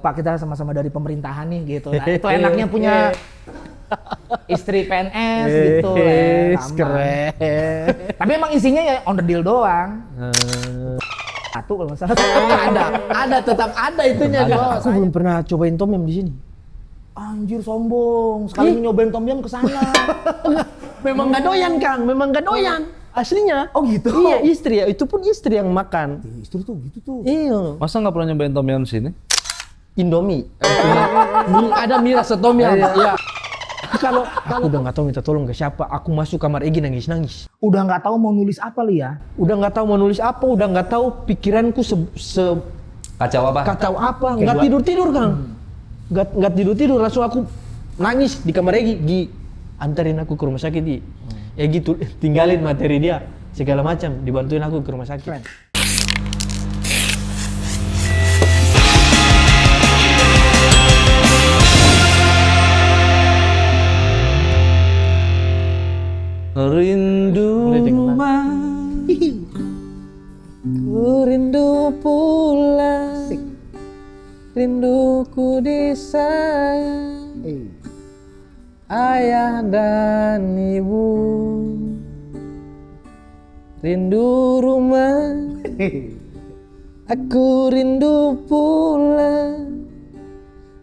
Pak kita sama-sama dari pemerintahan nih gitu. Nah, itu enaknya punya istri PNS gitu lah. Keren. Tapi emang isinya ya on the deal doang. Satu kalau nggak salah. Tetap ada itunya. Aku belum pernah cobain tom yum di sini. Anjir sombong, sekali nyobain tom yum kesana. Memang nggak doyan Kang, memang nggak doyan. Aslinya. Oh gitu? Iya istri ya, itu pun istri yang makan. Istri tuh gitu tuh. Iya. Masa nggak pernah nyobain tom yum sini? Indomie. Ada mie rasa tom yum. Iya. Kalau aku udah nggak tahu minta tolong ke siapa, aku masuk kamar Egi nangis. Udah nggak tahu mau nulis apa li ya? Udah nggak tahu mau nulis apa, udah nggak tahu pikiranku Kacau apa? kacau apa, nggak tidur Kang. Nggak tidur langsung aku nangis di kamar Egi. Antarin aku ke rumah sakit di. Ya gitu, tinggalin materi dia segala macam, dibantuin aku ke rumah sakit. Keren. Rindu rumah, ku rindu pulang, rinduku disayang, ayah dan ibu, rindu rumah, aku rindu pulang,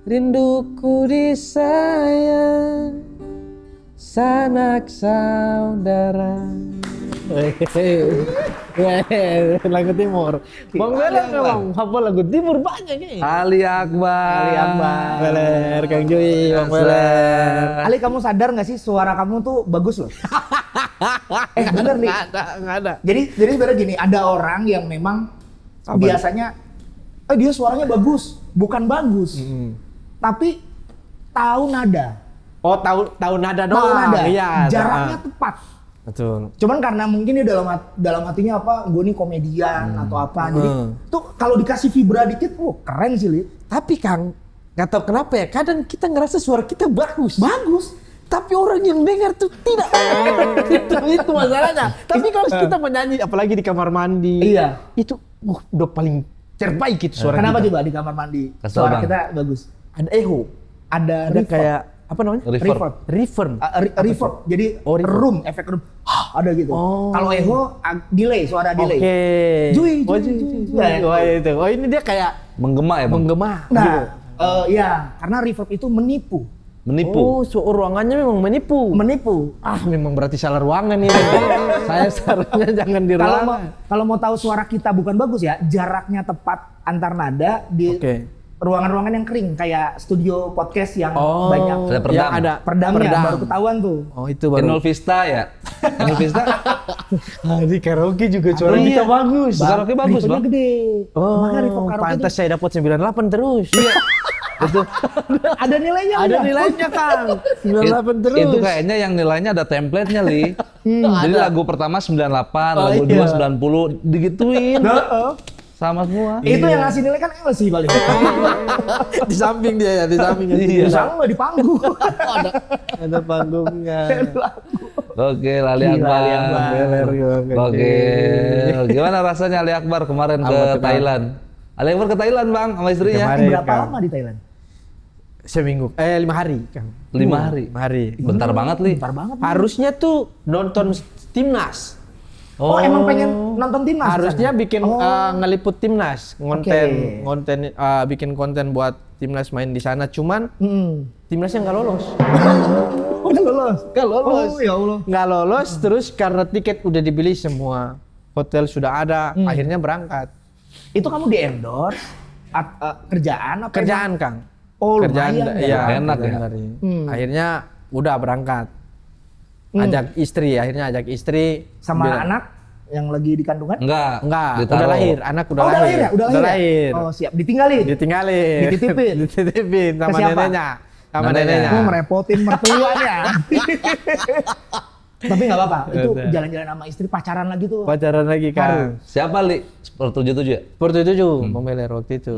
rinduku disayang, sanak saudara. Lagu timur. Bang Beler memang hafal lagu timur banyak nih. Ali Akbar. Beler, Kang Jui, Bang Beler. Ali kamu sadar nggak sih suara kamu tuh bagus loh? Bener nih. Nggak ada. Jadi sebenarnya gini, ada orang yang memang biasanya dia suaranya bagus, bukan bagus. Tapi tahu nada. Oh, tahu nada Tahu doang. nada. Iya, Jaraknya tepat. betul. Cuman karena mungkin dia dalam hatinya apa, gue nih komedian atau apa. Jadi tuh kalau dikasih vibra dikit, keren sih Li. Tapi Kang, nggak tahu kenapa ya, kadang kita ngerasa suara kita bagus. Bagus. Tapi orang yang dengar tuh tidak. itu masalahnya. Tapi kalau kita menyanyi, apalagi di kamar mandi, Iya. itu udah paling terbaik itu suara Kenapa kita. coba di kamar mandi Kasih suara tau, Bang. kita bagus? Ada echo, Ada ada reverb. kayak apa namanya? Reverb. Reverb. Reverb. Jadi reverb. room, efek room. Ada gitu. Oh. Kalau echo delay, suara delay. Oke. Jui. Oh itu. Oh ini dia kayak Menggema ya Bang? menggema. Nah, ya karena reverb itu menipu. Menipu. Oh, ruangannya memang menipu. Menipu. Memang berarti salah ruangan ini. Saya sarannya jangan di ruangan. Kalau mau tahu suara kita bukan bagus ya, jaraknya tepat antar nada di Oke. ruangan-ruangan yang kering kayak studio podcast yang banyak Ada peredam. yang ada peredamnya baru ketahuan tuh. Oh itu baru. Inul Vista ya? Inul Vista? Di karaoke juga suara Iya. kita bagus. Karaoke bagus Reverbnya Bang. gede. Oh, Makanya reverb karaoke pantas tuh saya dapat 98 terus. Iya. Itu, ada nilainya. Ada ya? nilainya Kang. 98 terus. itu kayaknya yang nilainya ada template-nya Li. Jadi lagu pertama 98, lagu iya. 2 90, digituin. Sama semua. Itu yang ngasih nilai kan LC paling. Di samping dia ya, di samping. Iya. Bisa nggak di panggung. Ada panggungnya. Oke, Ali Gila, Akbar. Ali Akbar. Oke. Gimana rasanya Ali Akbar kemarin ke Thailand? Ali Akbar ke Thailand Bang sama istrinya. Kemarin. Berapa Kang. lama di Thailand? Seminggu. 5 hari, Kang. 5 hari. 5 hari. Bentar banget Li. Bentar banget. Harusnya tuh nonton timnas. Oh, emang pengen nonton timnas? Harusnya sana? bikin ngeliput timnas, Oke. bikin konten buat timnas main di sana. Cuman timnasnya nggak lolos. Oh, nggak lolos. Nggak lolos. Oh ya Allah. Nggak lolos terus karena tiket udah dibeli semua, hotel sudah ada, akhirnya berangkat. Itu kamu di endorse kerjaan apa? Kerjaan Kang. Oh, Kerjaan lumayan ya. Enak ya. Akhirnya udah berangkat. Ajak istri, akhirnya ajak istri Sama bilang, anak yang lagi di kandungan? Enggak. Enggak, ditaruh. udah lahir, anak udah Oh, udah lahir. lahir ya? Udah lahir. Oh, siap. Ditinggalin. Ditinggalin. Dititipin? Dititipin sama Ke siapa? neneknya. Sama Neneknya. neneknya. Oh, ngerepotin mertuanya. Tapi nggak apa-apa. Itu Udah. jalan-jalan sama istri pacaran lagi tuh. Pacaran lagi Kang. Siapa Li? Sport 77 ya? Seperti itu Pemeler waktu itu.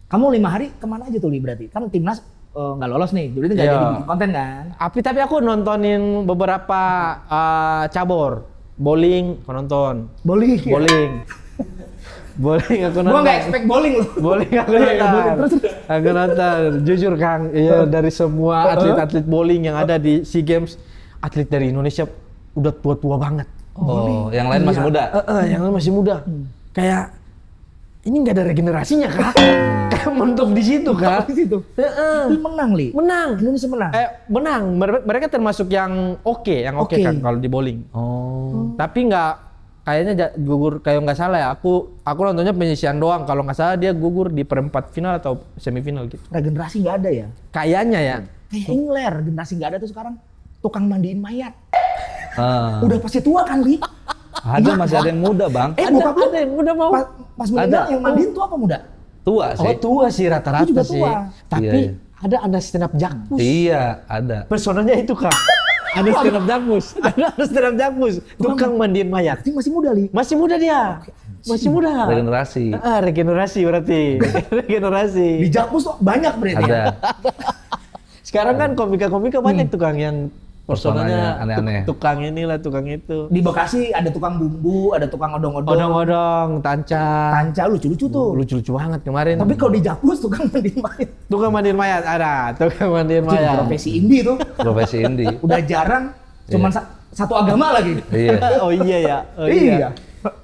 Kamu 5 hari kemana aja tuh Li berarti? Kan timnas nggak lolos nih, jadi nggak Iya. jadi bikin konten kan? Tapi aku nontonin beberapa cabur. Bowling, aku nonton. Bowling. Bowling. Bowling aku Gua nonton. nggak expect bowling loh. Bowling aku Iya, iya, bowling. nonton. Aku nonton. Jujur Kang, iya dari semua atlet-atlet bowling yang ada di SEA Games, atlet dari Indonesia udah tua-tua banget. Oh, yang lain masih muda. Yang lain masih muda. Kayak ini nggak ada regenerasinya Kak. Kayak mentok di situ Kak. Di situ. Tapi menang, Li. Menang. Indonesia menang. Menang. Mereka termasuk yang oke Oke. kan kalau di bowling. Oh. Tapi nggak kayaknya gugur kayak nggak salah ya. Aku nontonnya penyisian doang. Kalau nggak salah dia gugur di perempat final atau semifinal gitu. Regenerasi nggak ada ya. Kayaknya ya. Kayak Engler, regenerasi nggak ada tuh sekarang. Tukang mandiin mayat. Ah. Udah pasti tua kan, Li? Ada masih ada yang muda, Bang. Bokap lu ada yang udah mau. pas meninggal Ada. yang mandiin tua apa muda? Tua sih. Oh tua sih rata-rata Aku juga sih. tua. Tapi Iya, ada stand up jakpus. Iya, ada. Personanya itu Kak. Ada stand up jakpus. Ada stand up jakpus. Tukang mandiin mayat. Ini masih muda, Li. Masih muda dia. Masih muda. Regenerasi. Regenerasi berarti. Regenerasi. Di Jakpus tuh banyak berarti. Ada. Sekarang kan komika-komika banyak tukang yang Personanya personanya aneh-aneh. tukang inilah, tukang itu. Di Bekasi ada tukang bumbu, ada tukang odong-odong. Odong-odong, tanca. Tanca lucu-lucu tuh. Lucu-lucu banget kemarin. Tapi kalau di Jakpus tukang mandiin mayat. tukang mandiin mayat ada, tukang mandiin Itu mayat. profesi indie tuh. Profesi indie. Udah jarang, cuman satu agama lagi. Iya. Oh iya ya. Oh Iya.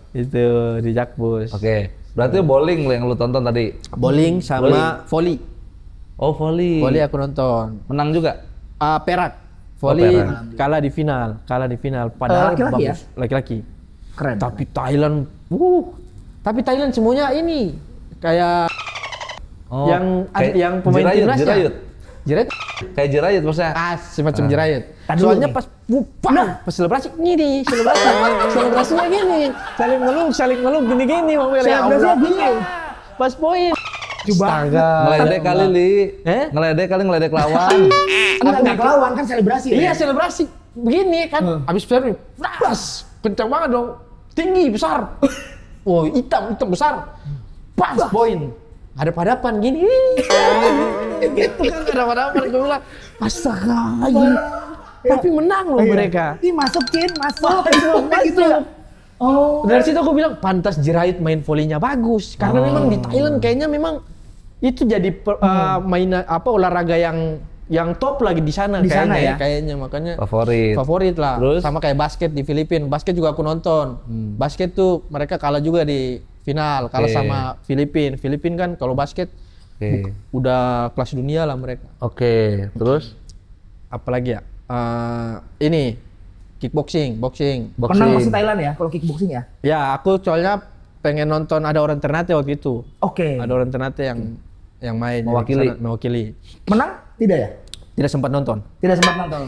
Itu di Jakpus. Oke. Berarti bowling yang lu tonton tadi. Bowling sama volley. Oh, volley. Volley aku nonton. Menang juga. Perak. Volley perak. kalah di final. Padahal Laki-laki bagus. Laki-laki. Keren. Tapi Thailand, tapi Thailand semuanya ini kayak Oh, kayak yang pemain Jirayut, timnasnya. Jirayut. Jirayut? Kayak Jirayut maksudnya. Semacam Jirayut. Tadi Soalnya dulu pas selebrasi gini, selebrasinya gini, saling meluk gini mobilnya. Selebrasinya gini. Pas poin. Coba. Ngeledek kali, Li. Ngeledek kali, ngeledek lawan. Enggak kelawan kan selebrasi. Iya ya? selebrasi begini kan, abis servis, pas kencang banget dong, tinggi besar, wow hitam besar, pas poin, hadap-hadapan gini, gitu kan hadap-hadapan gue bilang, astaga, tapi menang loh mereka. Ini masuk Gitu. Oh. Dari situ aku bilang pantas Jirayut main volleynya bagus, karena memang di Thailand kayaknya memang itu jadi olahraga yang top lagi di sana Di sana kayaknya ya? Kayaknya makanya Favorit lah. Terus? Sama kayak basket di Filipina. Basket juga aku nonton. Basket tuh mereka kalah juga di final, kalah sama Filipina. Filipina kan kalau basket udah kelas dunia lah mereka. Oke, terus? Apalagi ya? Ini kickboxing, boxing. Menang masih Thailand ya kalau kickboxing ya? Ya, aku soalnya pengen nonton ada orang Ternate waktu itu. Oke. Ada orang Ternate yang main Mewakili. mewakili. Menang? Tidak ya? Tidak sempat nonton. Tidak sempat nonton.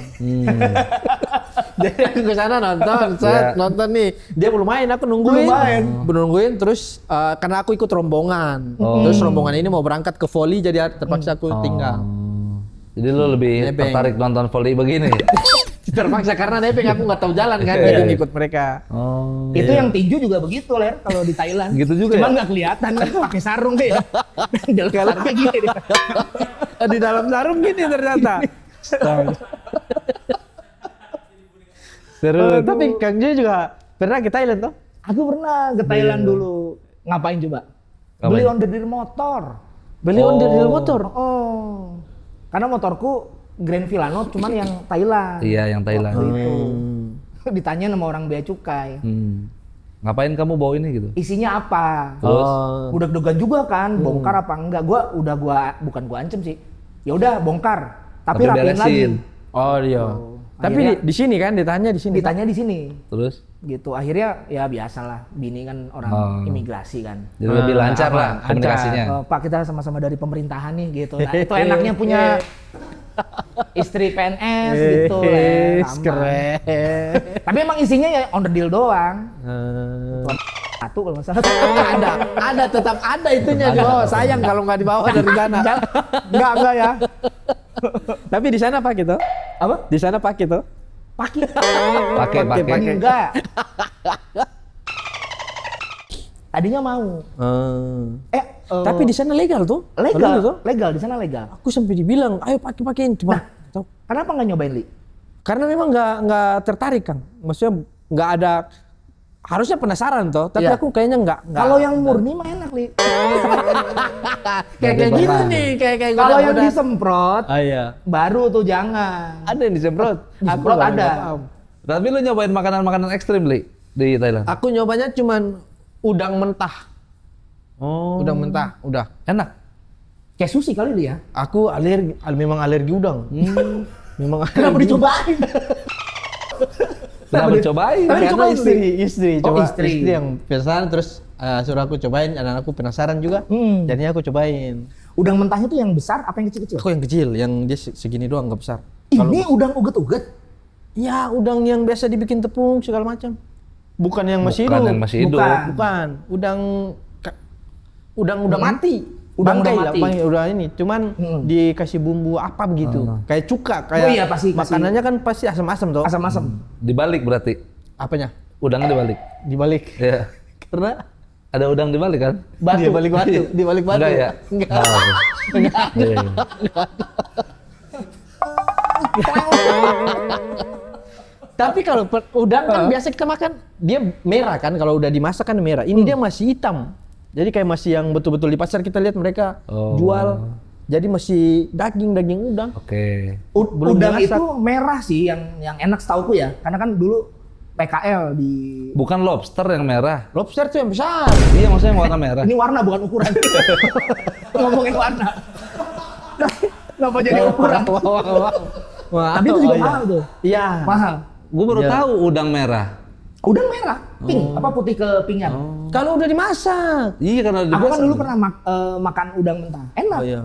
Jadi aku ke sana nonton, nonton nih. Dia belum main, aku nungguin. Belum nungguin terus karena aku ikut rombongan. Terus rombongan ini mau berangkat ke volley jadi terpaksa aku tinggal. Jadi lu lebih Nebeng. tertarik nonton volley begini? Terpaksa karena nebeng aku nggak tahu jalan kan, jadi ngikut mereka. Oh. Itu yang tinju juga begitu, Ler, kalau di Thailand. Gitu juga Cuman ya? nggak kelihatan, pakai sarung deh ya. Dalam kayak gini dia. Di dalam sarung gini ternyata. Seru. Tapi Kang Jo juga pernah ke Thailand toh? Aku pernah ke Thailand dulu. Ngapain coba? Ngapain? Beli ondir motor. Beli ondel motor. Oh. Karena motorku Grand Vilano cuman yang Thailand. Iya, yang Thailand. Waktu itu. Ditanya sama orang bea cukai. Ngapain kamu bawa ini gitu? Isinya apa? Terus? Udah dogan juga kan, bongkar apa enggak? Bukan gua ancem sih. Ya udah bongkar, tapi rapiin lagi. beresin. Oh iya. Tapi Akhirnya- di sini kan ditanya di sini. Ditanya di sini. Terus? Gitu. Akhirnya ya biasalah, bini kan orang imigrasi kan. Jadi lebih lancar lah lancar. komunikasinya. Pak, kita sama-sama dari pemerintahan nih gitu. Nah, itu enaknya punya istri PNS gitu. Aman. Keren. Tapi emang isinya ya on the deal doang. Satu kalau nggak salah. ada tetap ada itunya di bawah. Sayang kalau nggak dibawa dari sana. Enggak ya. Tapi di sana pakai tuh. Apa? Di sana pakai tuh. Pakai. Enggak. Tadinya mau. Tapi di sana legal tuh. Legal tuh. Legal di sana legal. Aku sampai dibilang, ayo pakai-pakein cuma. Tuh. Kenapa nggak nyobain, Li? Karena memang nggak tertarik Kang. Maksudnya nggak ada harusnya penasaran toh, tapi Iya. aku kayaknya enggak. Kalau yang murni mah enak, Li. kayak gini nih, kayak Kalau yang disemprot, Ah iya. baru tuh jangan. Ada yang disemprot. Disemprot baru ada. nggak paham. Tapi lu nyobain makanan-makanan ekstrim, Li, di Thailand? Aku nyobanya cuman udang mentah. Oh. Udang mentah, udah. Enak. Kayak sushi kali Li ya. Aku memang alergi udang. Memang Kenapa alergi. dicobain? Kenapa cobain? Tapi Karena cobain, istri Oh, coba istri. yang penasaran terus suruh aku cobain, dan aku penasaran juga. Jadinya aku cobain. Udang mentahnya tuh yang besar apa yang kecil-kecil? Aku yang kecil, yang dia segini doang, nggak besar. Ini udang uget-uget. Ya udang yang biasa dibikin tepung segala macam. Bukan yang masih Bukan hidup. yang masih hidup. Bukan. Udang udah mati. Udang Bangkai udah lah, mati. udah ini. Cuman dikasih bumbu apa begitu. Kayak cuka, kayak Oh iya, pasti kasih. makanannya kan pasti asam-asam toh. Asam-asam. Dibalik berarti. Apanya? Udangnya dibalik. Dibalik. Iya. Karena Ada udang dibalik kan? Di balik batu, di balik batu. Enggak ya? Enggak. Oh, oke. Enggak. Iya, iya. Tapi kalau udang kan biasa kita makan, dia merah kan, kalau udah dimasak kan merah. Ini dia masih hitam. Jadi kayak masih yang betul-betul di pasar kita lihat mereka jual. Jadi masih daging udang. Oke. Belum Udang dimasak. itu merah sih yang enak setauku ya. Karena kan dulu PKL di Bukan lobster yang merah. Lobster tuh yang besar. Iya, maksudnya yang warna merah. ini warna bukan ukuran. Ngomongin warna. Kenapa jadi ukuran? Wah, Tapi itu juga iya. mahal tuh. Iya. Mahal. Gue baru Iya. tahu udang merah. Udang merah, pink, apa putih ke pingan. Kalau udah dimasak. Iya, karena Aku kan dulu pernah makan udang mentah. Enak. Oh iya.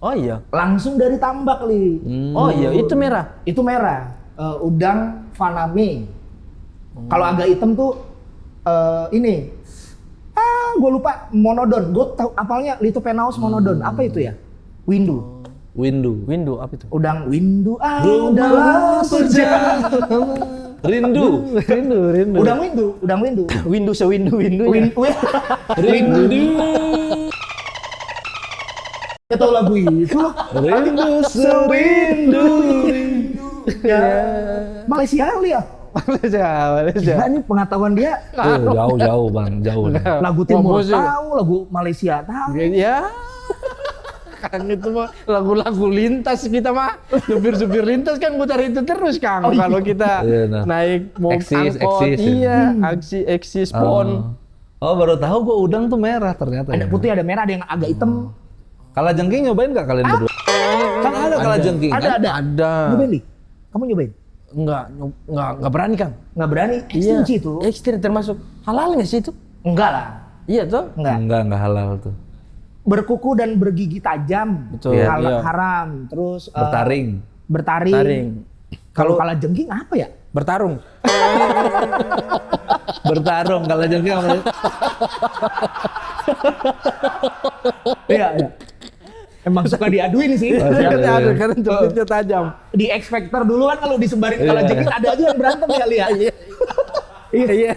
Oh iya. Langsung dari tambak, Li. Oh iya, itu merah. Itu merah. Udang faname. Kalau agak hitam tuh ini. Gue lupa monodon. Gue tahu apalnya Lithopenaus monodon. Apa itu ya? Windu. Windu apa itu? Udang windu adalah perjalanan. Rindu. Rindu. Udang windu. Windu sewindu windu. Rindu. Ya tahu lagu itu loh. Rindu serindu. Ya. Malaysia kali ya? Malaysia. Gila nih pengetahuan dia. Oh, jauh Bang, jauh. Lagu Timur Promosi. tahu, lagu Malaysia tahu. Ya. Kang itu mah lagu-lagu lintas kita mah. Supir-supir lintas kan mutar itu terus Kang. Oh, iya. Kalau kita Iya, nah. naik Eksis, angkot, eksis, iya, eksis pon. Oh, baru tahu gue udang tuh merah ternyata. Ada ya. putih, ada merah, ada yang agak hitam. Kalajengking nyobain nggak kalian berdua? Kan ada kalajengking kan? Ada. Nyobain, Li? Kamu nyobain? Enggak berani Kang. Nggak berani? Ekstrim sih itu. Ekstrim termasuk halal nggak sih itu? Enggak lah. Iya tuh. Enggak. Enggak halal tuh. Berkuku dan bergigi tajam. Betul, iya. Haram. Terus Bertaring. bertaring. Kalau kalah jengking apa ya? Bertarung. Bertarung kalajengking apa? Iya, iya. Emang suka diaduin sih. Ada karena jepitnya tajam. Di X Factor dulu kan kalau disebarin kalah jengking ada aja yang berantem ya, Lia. Iya.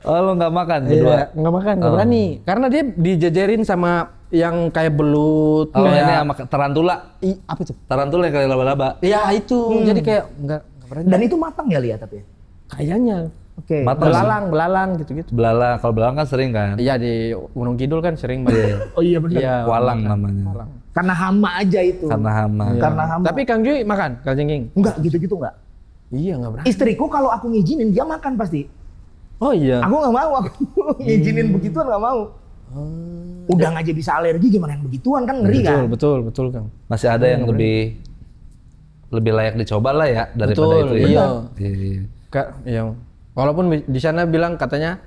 Oh, lo nggak makan berdua? Iya, nggak makan, nggak berani. Karena dia dijajarin sama yang kayak belut, Oh, kayak ini sama tarantula. apa itu? Tarantula yang kayak laba-laba. Iya itu, jadi kayak nggak berani. Dan itu matang ya, Lia, tapi. Kayaknya Oke. Matang sih. belalang gitu-gitu. Belalang, kalau belalang kan sering kan? Iya di Gunung Kidul kan sering banget. Oh iya benar. Iya. Walang makan. namanya. Walang. Karena hama aja itu. Karena hama. Iya. Karena hama. Tapi Kang Jui makan kalajengking? Enggak gitu-gitu enggak. Iya nggak berani. Istriku kalau aku ngizinin dia makan pasti. Oh iya. Aku nggak mau, aku ngizinin begituan nggak mau. Udah aja bisa alergi, gimana yang begituan kan ngeri kan? Betul Kang. Masih ada yang lebih layak dicoba lah ya daripada Betul, itu ya. iya. Iya. Kak, iya. Walaupun di sana bilang katanya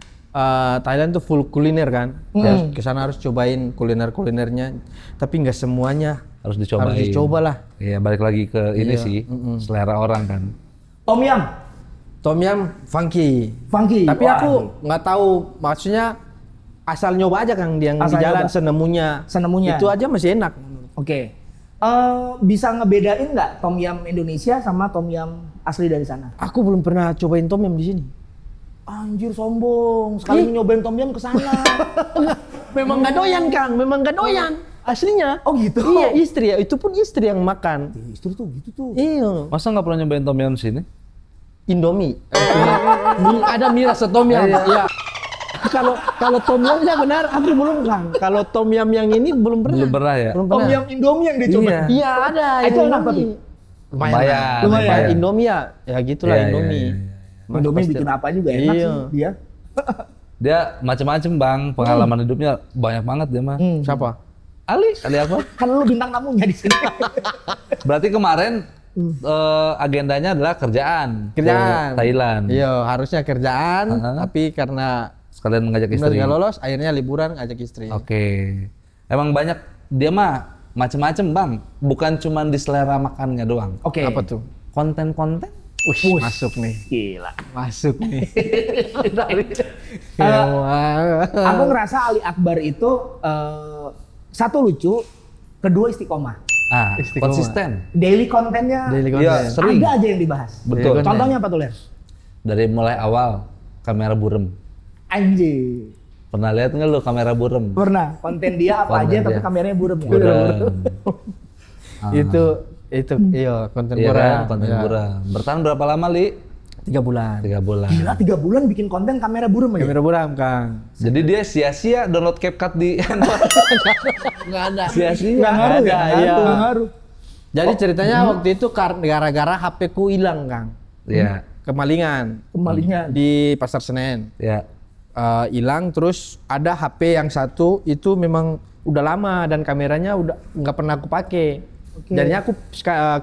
Thailand tuh full kuliner kan, ya ke sana harus cobain kuliner-kulinernya, tapi nggak semuanya Harus dicobain. harus dicoba lah. Iya, balik lagi ke ini sih, selera orang kan. Tom yum, Tom yum funky. funky. Tapi Wah, aku nggak tahu maksudnya asal nyoba aja Kang yang Asal di jalan nyoba. senemunya. Itu aja masih enak. Oke. Bisa ngebedain nggak tom yum Indonesia sama tom yum asli dari sana? Aku belum pernah cobain tom yum di sini. Anjir sombong, sekali nyobain tom yum ke sana. Memang nggak doyan Kang, memang nggak doyan. Aslinya. Oh gitu? Iya istri ya, itu pun istri yang makan. Istri tuh gitu tuh. Iya. Masa nggak pernah nyobain tom yum di sini? Indomie. Ada mie rasa tom yum. Iya. Kalau tom yumnya benar, aku belum Kang. Kalau tom yum yang ini belum pernah. Belum pernah ya? Belum Tom pernah. yum Indomie yang dicoba. Iya. Iya ada. Itu yang enak tapi. Indomie. Lumayan. Lumayan. Indomie ya gitulah Iya, iya, Indomie. iya, Indomie bikin apa juga enak Iya. sih dia. Dia macam-macam Bang, pengalaman hidupnya banyak banget dia mah. Siapa? Ali apa? Kan lu bintang tamunya di sini. Berarti kemarin agendanya adalah kerjaan. Kerjaan. Ke Thailand. Iya, harusnya kerjaan, tapi karena Sekalian mengajak benar istri. nggak lolos, akhirnya liburan ngajak istri. Oke. Emang banyak dia mah macam-macam Bang, bukan cuma di selera makannya doang. Oke. Apa tuh? Konten-konten. Masuk nih. Gila. Masuk nih. Aku ngerasa Ali Akbar itu satu lucu, kedua istiqomah. Istiqomah. Konsisten. Daily kontennya Daily Iya, content. sering. ada aja yang dibahas. Betul. Iya, Contohnya apa tuh, Ler? Dari mulai awal kamera burem. Anjing. Pernah lihat nggak lu kamera burem? Pernah. Konten dia apa Konten aja tapi dia. kameranya burem ya. Burem. Itu iya konten Iya kurang. kan, konten Iya. burem. Bertahan berapa lama, Li? 3 bulan. 3 bulan. Gila 3 bulan bikin konten kamera burem aja. Kamera buram, Kang. Jadi dia sia-sia download CapCut di handphone. Enggak ada. Sia-sia. Nggak ngaruh ya? Iya. Nggak ngaruh. Jadi ceritanya waktu itu gara-gara HP ku hilang, Kang. Iya. Kemalingan Kemalingan. di Pasar Senen. Ya. Hilang terus ada HP yang satu itu memang udah lama dan kameranya udah nggak pernah aku pakai. Oke. Jadinya aku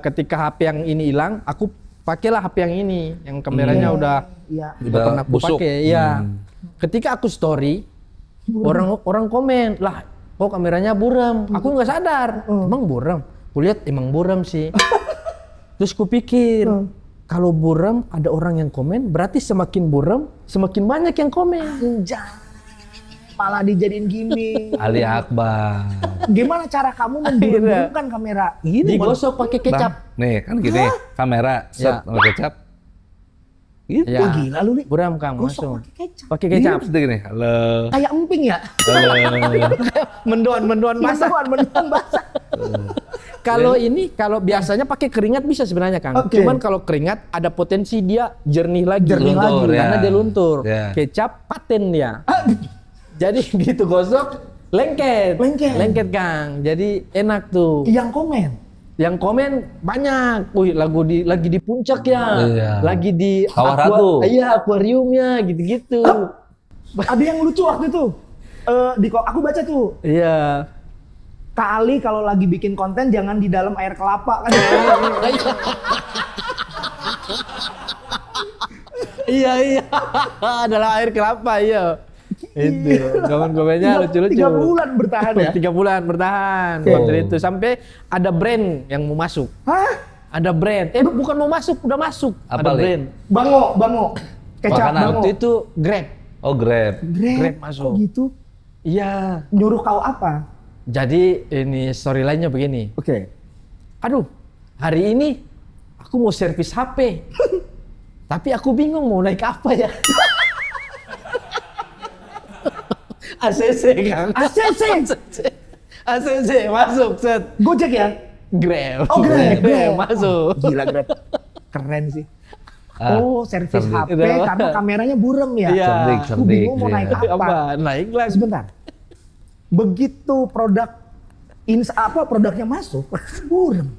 ketika HP yang ini hilang, aku pakailah HP yang ini yang kameranya udah Iya. udah pernah aku busuk. pakai. Iya. Ketika aku story, orang komen lah, kok kameranya buram. Aku nggak sadar, emang buram. Kulihat emang buram sih. Terus kupikir, kalau buram ada orang yang komen, berarti semakin buram, semakin banyak yang komen. Anjay. Malah dijadiin gimmick. Ali Akbar. Gimana cara kamu memburem-buremkan kamera? Gini. Digosok pakai kecap. Bang, nih kan gini, kamera set Ya. sama kecap. Gitu. Ya. Wah, gila lu nih. Buram Kang, Gosok masuk. pakai kecap. Pakai kecap. Gitu gini. Halo. Kayak emping ya? Halo. Mendoan basah. Mendoan basah. Kalau ini, kalau biasanya pakai keringat bisa sebenarnya Kang. Oke. Cuman kalau keringat ada potensi dia jernih lagi. Jernih Luntur, lagi. ya. Karena dia luntur. Ya. Kecap paten dia. Jadi gitu gosok, lengket. Lengket. Kang. Jadi enak tuh. Yang komen. Yang komen banyak. Wih, lagi di puncak ya. Iya. Lagi di Kawah Ratu. Iya, akuariumnya gitu-gitu. Ada yang lucu waktu itu. Aku baca tuh. Iya. Kak Ali kalau lagi bikin konten jangan di dalam air kelapa kan. Iya. Adalah air kelapa, iya. Itu. Komen-komennya lucu-lucu. 3 bulan bertahan ya. 3 bulan bertahan. Oke. Waktu itu sampai ada brand yang mau masuk. Hah? Ada brand. Bukan mau masuk, udah masuk. Apa, ada Li? brand. Bango. Kecap Makanan. bango. Waktu itu Grab. Oh, Grab. Grab masuk. Oh gitu. Iya. Nyuruh kau apa? Jadi ini storyline-nya begini. Oke. Aduh, hari ini aku mau servis HP. Tapi aku bingung mau naik apa ya. ACC Kang. ACC masuk set. Gojek ya? Grab. Oh, Grab. Masuk. Gila Grab. Keren sih. Ah, Servis cerdik. HP karena kameranya burem ya? Iya. Aku bingung mau naik apa. Apa? Naik lah. Sebentar. Begitu produknya masuk, burem.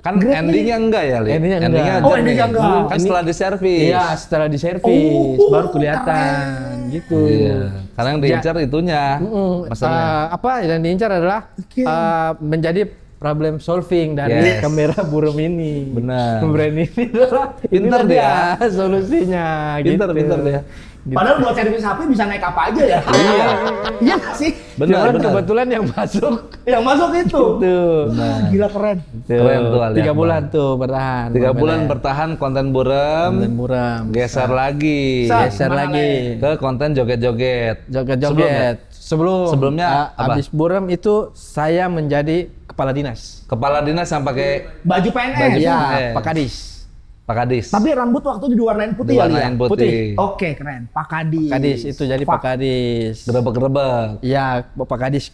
Kan Grab endingnya enggak ya, Li? Endingnya enggak. jernih. Oh, endingnya enggak. Kan setelah diservis. Iya, setelah diservis Oh, baru kelihatan gitu. Iya. Karena yang diincar itunya. Masalahnya. Apa yang diincar adalah Oke. menjadi problem solving dari Yes. kamera burem ini. Benar. Brand ini adalah Pinter inilah dia solusinya. Pinter gitu. dia. Gitu. Padahal buat servis HP bisa naik apa aja ya? Iya. Iya nggak sih? Benar, Cuman benar. kebetulan yang masuk Yang masuk itu. tuh. Ah, gila keren. Keren tuh, Ali 3 Akbar. bulan tuh bertahan. 3 bulan komennya. bertahan konten burem, Dan buram. geser lagi Geser Mana lagi. ke konten joget-joget. Joget-joget. Sebelumnya apa? Habis buram itu saya menjadi kepala dinas. Kepala dinas yang pakai Baju PNS. Baju Iya, PNS. Pak Kadis. Pak Kadis. Tapi rambut waktu itu diwarnain putih ya, Li, ya? Diwarnain putih. Oke, keren. Pak Kadis. Kadis itu jadi Pak Kadis. Gerebek-gerebek. Iya, Pak Kadis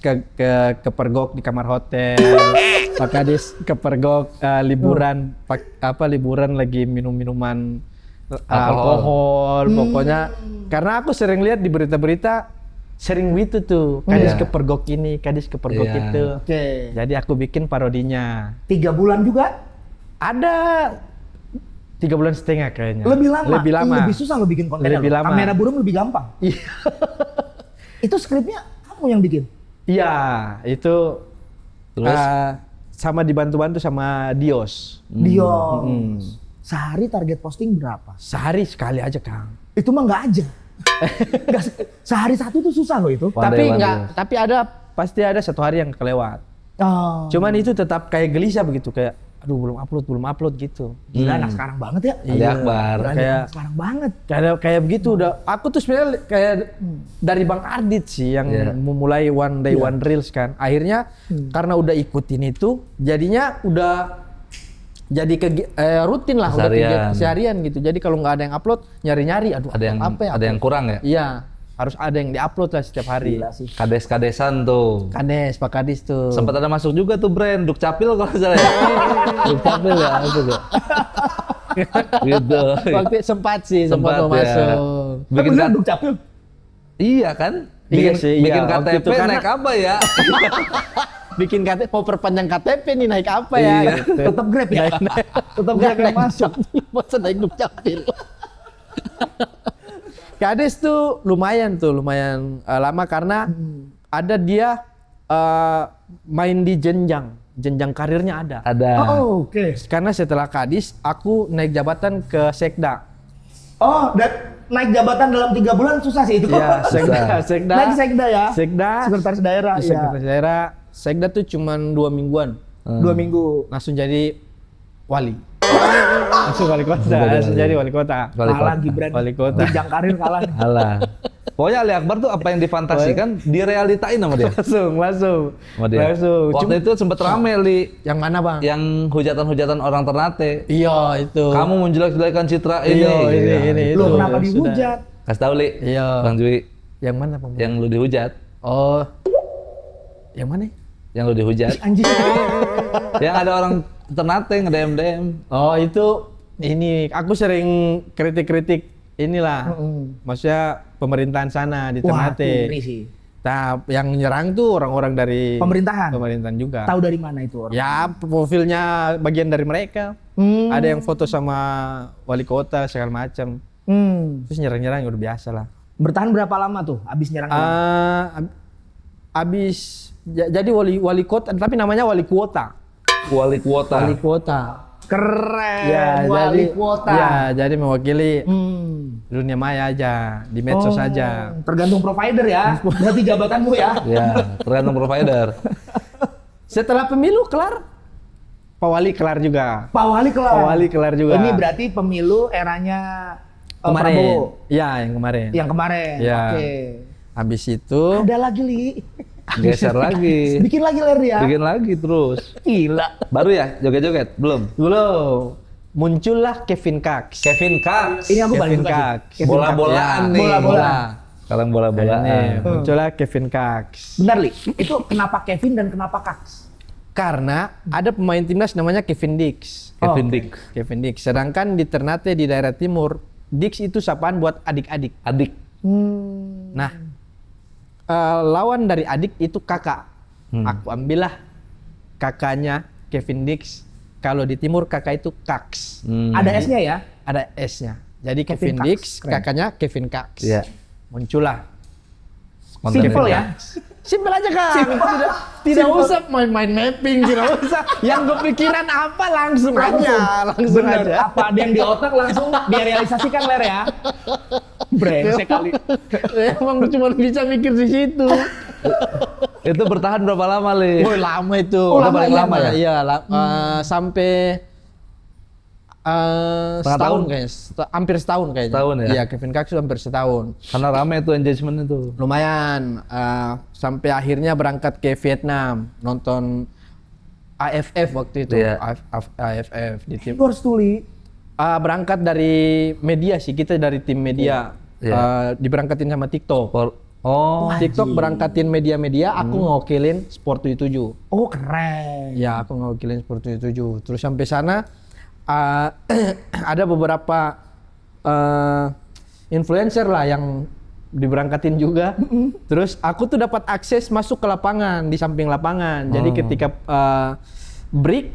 kepergok di kamar hotel. Pak Kadis kepergok liburan liburan lagi minum-minuman alkohol. Pokoknya karena aku sering lihat di berita-berita sering gitu tuh. Kadis kepergok ini, Kadis kepergok itu. Oke. Jadi aku bikin parodinya. 3 bulan juga? Ada 3,5 bulan kayaknya. Lebih lama? Lebih lama. Lebih susah lo bikin konten. Lebih lama. Kamera burung lebih gampang. Iya. Itu skripnya kamu yang bikin? Iya, itu Terus? sama dibantu-bantu sama Dios. Dios. Sehari target posting berapa? Sehari sekali aja, Kang. Itu mah nggak aja. Nggak, sehari satu tuh susah loh itu. Tapi pasti ada satu hari yang kelewat. Oh. Cuman itu tetap kayak gelisah begitu, kayak aduh belum upload gitu. Gila anak sekarang banget ya. Ali Akbar. Kayak Anak sekarang banget. kayak begitu udah. Aku tuh sebenarnya kayak dari Bang Ardit sih yang memulai One Day One Reels kan. Akhirnya karena udah ikutin itu, jadinya udah jadi rutin lah, udah kegiatan seharian gitu. Jadi kalau nggak ada yang upload, nyari-nyari, aduh Ada yang apa ya? ada yang kurang ya? Iya, harus ada yang diupload lah setiap hari. Gila sih. Kades-kadesan tuh. Kades, Pak Kadis tuh. Sempat ada masuk juga tuh brand Dukcapil kalau nggak salah ya. Dukcapil ya, masuk ya. Gitu. Waktu sempat Sempat mau ya. masuk. Bikin bener Dukcapil? Iya kan? Iya Bikin, sih, bikin iya. Waktu KTP itu karena- naik apa ya? Bikin KTP, mau perpanjang KTP nih naik apa ya? Iya. Gitu. Tetap Grab ya? Tetap Grab yang masuk. Masa naik Dukcapil. Kades tuh lumayan lama karena ada dia main di jenjang karirnya ada. Ada. Oh, oke. Karena setelah Kadis, aku naik jabatan ke Sekda. Oh, dan naik jabatan dalam 3 bulan susah sih itu. Iya, Sekda. Naik sekda ya? Sekda. Sekretaris daerah, iya. Sekretaris daerah. Sekda tuh cuman 2 mingguan. 2 minggu. Langsung jadi wali. Langsung wali kota. Langsung jadi wali kota. Kalah Gibran. Wali kota. Jenjang karir kalah. Alah. Pokoknya Ali Akbar tuh apa yang difantasikan direalitain sama dia. Langsung. Sama dia. Langsung. Waktu itu sempet rame Li. Yang mana, Bang? Yang hujatan-hujatan orang Ternate. Iya, itu. Kamu menjelek-jelekan citra ini. Iya, ini. Loh, itu. kenapa Sudah. dihujat? Kasih tahu Li. Iya. Bang Jui. Yang mana, Bang? Yang lu dihujat. Oh. Yang mana? Yang lu dihujat. Anjing. Yang ada orang Ternate nge-DM. Oh, itu ini aku sering kritik-kritik inilah. Maksudnya pemerintahan sana di Wah, Ternate. ngeri sih. Nah, yang nyerang tuh orang-orang dari Pemerintahan? Pemerintahan juga. Tahu dari mana itu orang? Ya, profilnya bagian dari mereka. Ada yang foto sama wali kota segala macam. Terus nyerang-nyerang udah biasa lah. Bertahan berapa lama tuh abis nyerang? Jadi wali kota, tapi namanya wali kuota. Wali kuota. Wali kuota. Keren. Ya, wali jadi kuota. Ya, jadi mewakili dunia maya aja, di medsos aja. Tergantung provider ya. Berarti jabatanmu ya. Ya, tergantung provider. Setelah pemilu kelar, Pak Wali kelar juga. Pak Wali kelar. Pak Wali kelar juga. Ini berarti pemilu eranya Kemarin. Prabowo. Ya, yang kemarin. Yang kemarin. Ya. Oke. Habis itu Ada lagi Li. Geser lagi. Bikin lagi ler dia. Bikin lagi terus. Gila. Baru ya joget-joget? Belum. dulu muncullah Kevin Cox. Kevin Cox. Ini aku paling Kevin suka sih. Cox. Kevin Bola-bolaan Cox. nih. Bola-bola. Sekarang Ini bola-bolaan. muncullah Kevin Cox. Bentar Li, itu kenapa Kevin dan kenapa Cox? Karena ada pemain timnas namanya Kevin Dix. Kevin Oh. Dick. Kevin Dix. Sedangkan di Ternate di daerah timur, Dix itu sapaan buat adik-adik. Adik. Nah, lawan dari adik itu kakak. Aku ambillah kakaknya Kevin Dix. Kalau di timur kakak itu Cox. Ada S-nya ya? Ada S-nya. Jadi Kevin Kevin Cox, Dix, keren. kakaknya Kevin Cox. Iya. Muncullah. Konten Simple itu. ya. Simpel aja Kak. Tidak usah main-main mapping, tidak usah. Yang kepikiran apa langsung aja. Langsung Bener. aja. Apa ada yang di otak langsung direalisasikan ler ya? Brengsek kali. Emang cuma bisa mikir di situ. Itu bertahan berapa lama, Li? Woi lama itu. Oh, Udah lama paling ya? lama ya. Iya, sampai setahun tahun? kayaknya. Hampir setahun kayaknya. Setahun ya? Iya, Kevin Cox hampir setahun. Karena rame tuh engagement itu. Lumayan. Sampai akhirnya berangkat ke Vietnam nonton AFF waktu itu. Iya. AFF di tim. Lu harus tuli. berangkat dari media sih, kita dari tim media. Diberangkatin sama TikTok. TikTok berangkatin media-media, aku ngewakilin Sport 77. Oh keren. Ya, aku ngewakilin Sport 77. Terus sampai sana ada beberapa influencer lah yang diberangkatin juga. Terus aku tuh dapat akses masuk ke lapangan, di samping lapangan. Jadi ketika break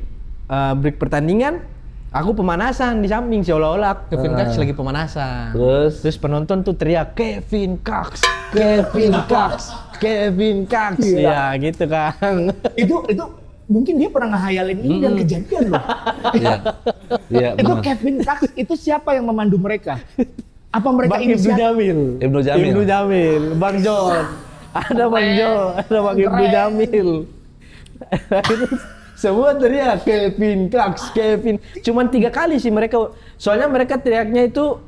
pertandingan, aku pemanasan di samping, seolah-olah Kevin Cox lagi pemanasan. Terus penonton tuh teriak Kevin Cox, Kevin Cox, Kevin Cox. Ya gitu kan. Itu mungkin dia pernah ngehayalin ini dan kejadian loh. Iya. Itu Kevin Cox itu siapa yang memandu mereka? Apa mereka Bang Ibnu Jamil. Ibnu Jamil, Bang John. Ada Bang John, ada Bang Ibnu Jamil. Semua teriak Kevin Cox, Kevin. Cuman 3 kali sih mereka. Soalnya mereka teriaknya itu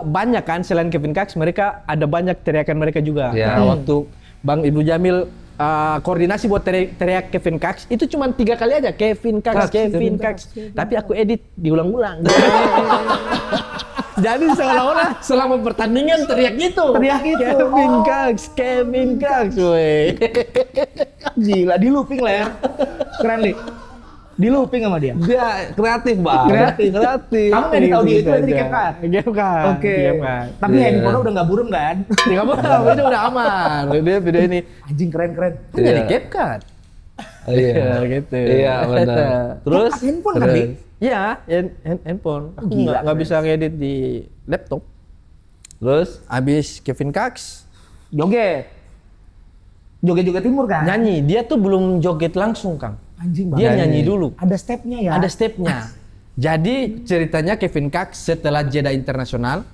banyak kan, selain Kevin Cox mereka ada banyak teriakan mereka juga. Nah, waktu Bang Ibnu Jamil koordinasi buat teriak Kevin Cox itu cuma 3 kali aja, Kevin Cox, Kevin Cox. Tapi aku edit diulang-ulang. Jadi seolah-olah selama pertandingan teriak gitu. Teriak itu. Kevin Cox, Kevin Cox, weh. Gila, di looping lah ya. Keren nih. Di looping sama dia. Dia kreatif, Bang. Kreatif. Kamu ngedit audio itu dari CapCut? CapCut. Oke. Tapi handphone udah nggak burung kan? Nggak burung, itu udah aman. Video ini. Anjing keren. Kan dari CapCut. Iya, gitu. Iya, benar. Terus handphone tadi? Iya, handphone. Aku Gila, nggak bisa ngedit di laptop. Terus Abis Kevin Cox Joget timur kan? nyanyi. Dia tuh belum joget langsung, Kang. Anjing banget. Dia nyanyi dulu. Ada stepnya ya? Ada stepnya. Jadi ceritanya Kevin Cox setelah jeda internasional,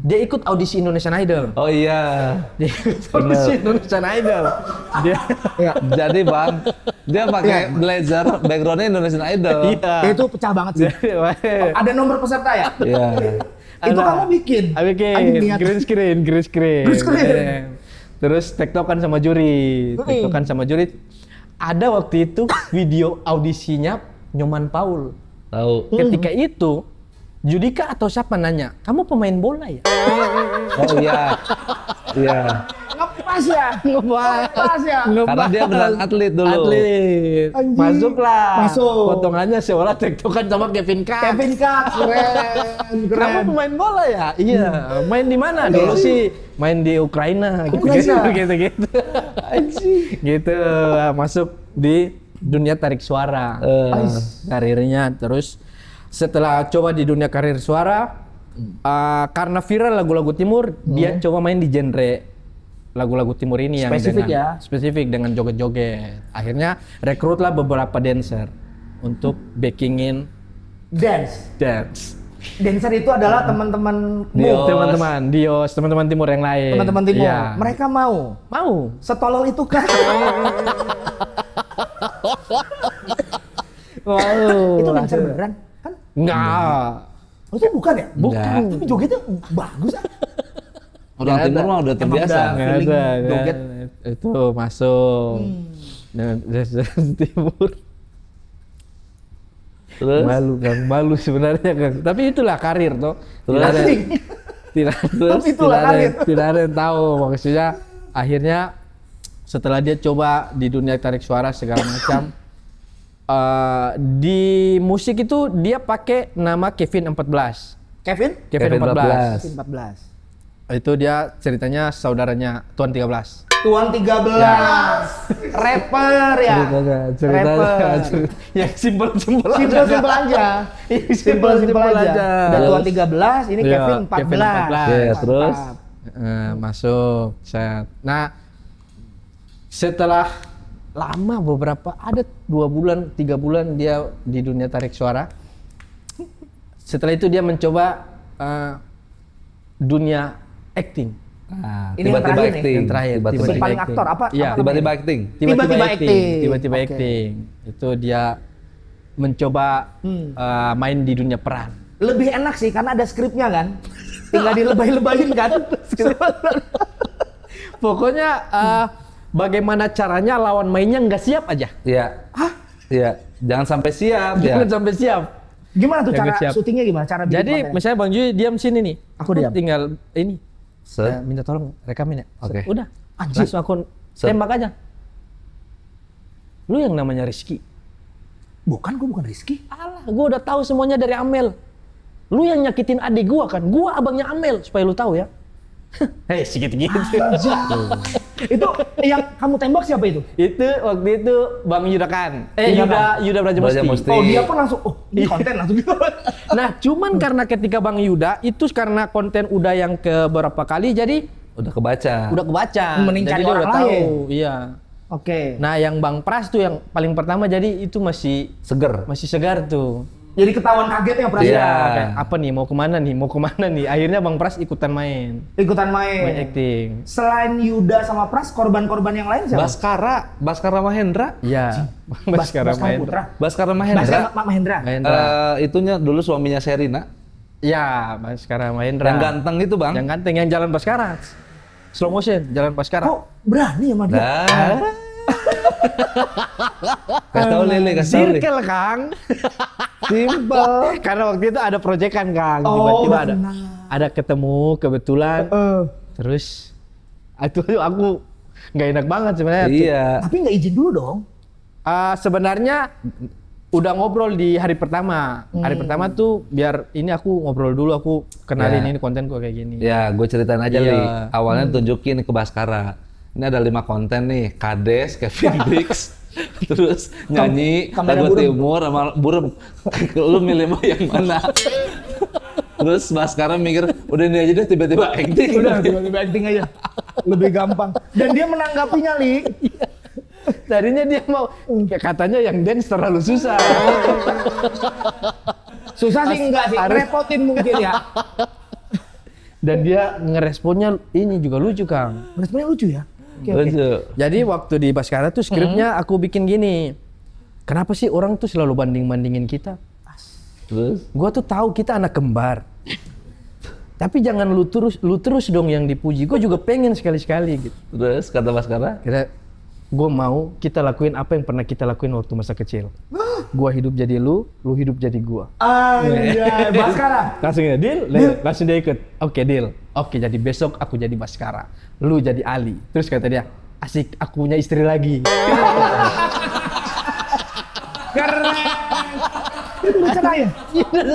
dia ikut audisi Indonesian Idol. oh iya. Dia ikut audisi Indonesian Idol. Dia Jadi Bang, dia pakai blazer, backgroundnya Indonesian Idol. Itu pecah banget sih. Ada nomor peserta ya? Iya. Itu kamu bikin? Anjing niat. green screen. Terus tektokan sama juri. Ada waktu itu video audisinya Nyoman Paul. Tahu. Ketika itu Judika atau siapa nanya, kamu pemain bola ya? Oh iya. Iya. Ngepas ya? Karena dia benar atlet dulu. Atlet. Anjing. Masuklah. Masuk. Potongannya seolah tektokan sama Kevin Cox. Kevin Cox, keren. Kamu pemain bola ya? Iya. Main di mana? Dulu sih main di Ukraina. Gitu. Gitu. Masuk di dunia tarik suara. Karirnya. Terus setelah coba di dunia karir suara, karena viral lagu-lagu timur, dia coba main di genre lagu-lagu timur ini yang spesifik dengan joget-joget. Akhirnya rekrutlah beberapa dancer untuk backingin Dance. Dancer itu adalah teman-teman Dios, teman-teman timur yang lain. Teman-teman timur. Iya. Mereka mau setolol itu kan? Wow. Itu dancer beneran kan? Enggak. Oh, itu bukan ya? Bukan. Tapi jogetnya bagus ah. Orang timur mah udah terbiasa. Nggak Feeling ada. joget. Itu masuk. Dengan dancer timur. Terus Malu sebenarnya Kang. Tapi itulah karir toh. Tidak ada yang tahu maksudnya. Akhirnya setelah dia coba di dunia tarik suara segala macam, di musik itu dia pakai nama Kevin 14. Kevin 14. 14. Itu dia ceritanya saudaranya Tuan 13. Tuan 13. Rapper ya. Rapper. Yang simpel-simpel aja. Simpel aja. Dan Tuan 13, ini Iya, Kevin 14. Kevin 14. Iya, terus masuk set. Nah, setelah lama beberapa ada 2 bulan, 3 bulan dia di dunia tarik suara. Setelah itu dia mencoba dunia acting. Nah, Ini tiba-tiba yang terakhir acting. Yang terakhir, Tiba-tiba Si paling acting. aktor apa? Iya. Apa Tiba-tiba namanya? acting. Tiba-tiba acting. Tiba-tiba Oke. acting. Itu dia mencoba main di dunia peran. Lebih enak sih karena ada skripnya kan. Tinggal dilebay-lebayin kan. Pokoknya bagaimana caranya lawan mainnya nggak siap aja. Iya. Iya. Jangan sampai siap ya. Jangan sampai siap. Gimana tuh Jaga cara siap. syutingnya gimana? Cara bikin Jadi kontennya? misalnya Bang Jui diam sini nih. Aku diam. tinggal ini. Set. Minta tolong rekamin ya. Oke. Udah. Anjir. Langsung aku Set. tembak aja. Lu yang namanya Rizky. Bukan, gue bukan Rizky. Alah, gua udah tahu semuanya dari Amel. Lu yang nyakitin adik gua kan. Gua abangnya Amel, supaya lu tahu ya. Hei, sedikit gitu. Itu yang kamu tembak siapa itu? Itu waktu itu Bang Yuda kan. Yuda Brajamusti. Brajamusti. Oh, dia pun langsung, oh ini konten langsung gitu. Nah, cuman karena ketika Bang Yuda itu karena konten udah yang ke berapa kali jadi Udah kebaca. udah kebaca. Mending Jadi cari dia orang udah tahu. lain. Iya. Oke. Nah, yang Bang Pras tuh yang paling pertama jadi itu masih Seger. segar tuh. Jadi ketahuan kagetnya perasaan. Iya. Kayak apa nih mau kemana nih? Akhirnya Bang Pras ikutan main Ikutan main main. acting. Selain Yuda sama Pras, korban-korban yang lain siapa? Baskara Mahendra. Iya. Baskara Baskara main. Putra. Baskara Mahendra. Baskara Mak Mahendra. Mahendra. Itunya dulu suaminya Sherina. Ya, Baskara Mahendra. Yang ganteng itu bang. Yang ganteng yang jalan Baskara. Slow motion, jalan Baskara. Kok berani sama dia? Nah. Kasih tahu Lele, kasih tahu Lele. Circle, Kang. Simple. Karena waktu itu ada proyekan, Kang. Oh, Tiba-tiba benar. ada ketemu kebetulan. Terus itu aku nggak enak banget sebenarnya. Iya. Tapi nggak izin dulu dong. Sebenarnya udah ngobrol di hari pertama. Hari pertama tuh biar ini aku ngobrol dulu, aku kenalin Ya. ini kontenku kayak gini. Ya, gue ceritain aja Iya. Li. Awalnya tunjukin ke Baskara. Ini ada 5 konten nih, Kades, Kevin Briggs, terus nyanyi, kamera lagu burem. timur sama burem. Lu milih mau yang mana? Terus Baskara mikir, udah ini aja deh tiba-tiba acting. Udah, tiba-tiba acting aja. Lebih gampang. Dan dia menanggapinya, Li. Tadinya dia mau, katanya yang dance terlalu susah. Susah sih enggak sih, repotin mungkin ya. Dan dia ngeresponnya ini juga lucu, Kang. Responnya lucu ya? Oke, oke. Lucu. Jadi waktu di Baskara tuh skripnya aku bikin gini. Kenapa sih orang tuh selalu banding-bandingin kita? Terus? Gua tuh tahu kita anak kembar. Tapi jangan lu terus dong yang dipuji. Gue juga pengen sekali-sekali gitu. Terus kata Baskara? Gue mau kita lakuin apa yang pernah kita lakuin waktu masa kecil. Gua hidup jadi lu hidup jadi gua. Anjay, Baskara. Langsung ya, deal? Langsung dia ikut. Oke, deal. Oke, jadi besok aku jadi Baskara. Lu jadi Ali. Terus kata dia, asik, aku punya istri lagi. Keren. Itu bercanda ya?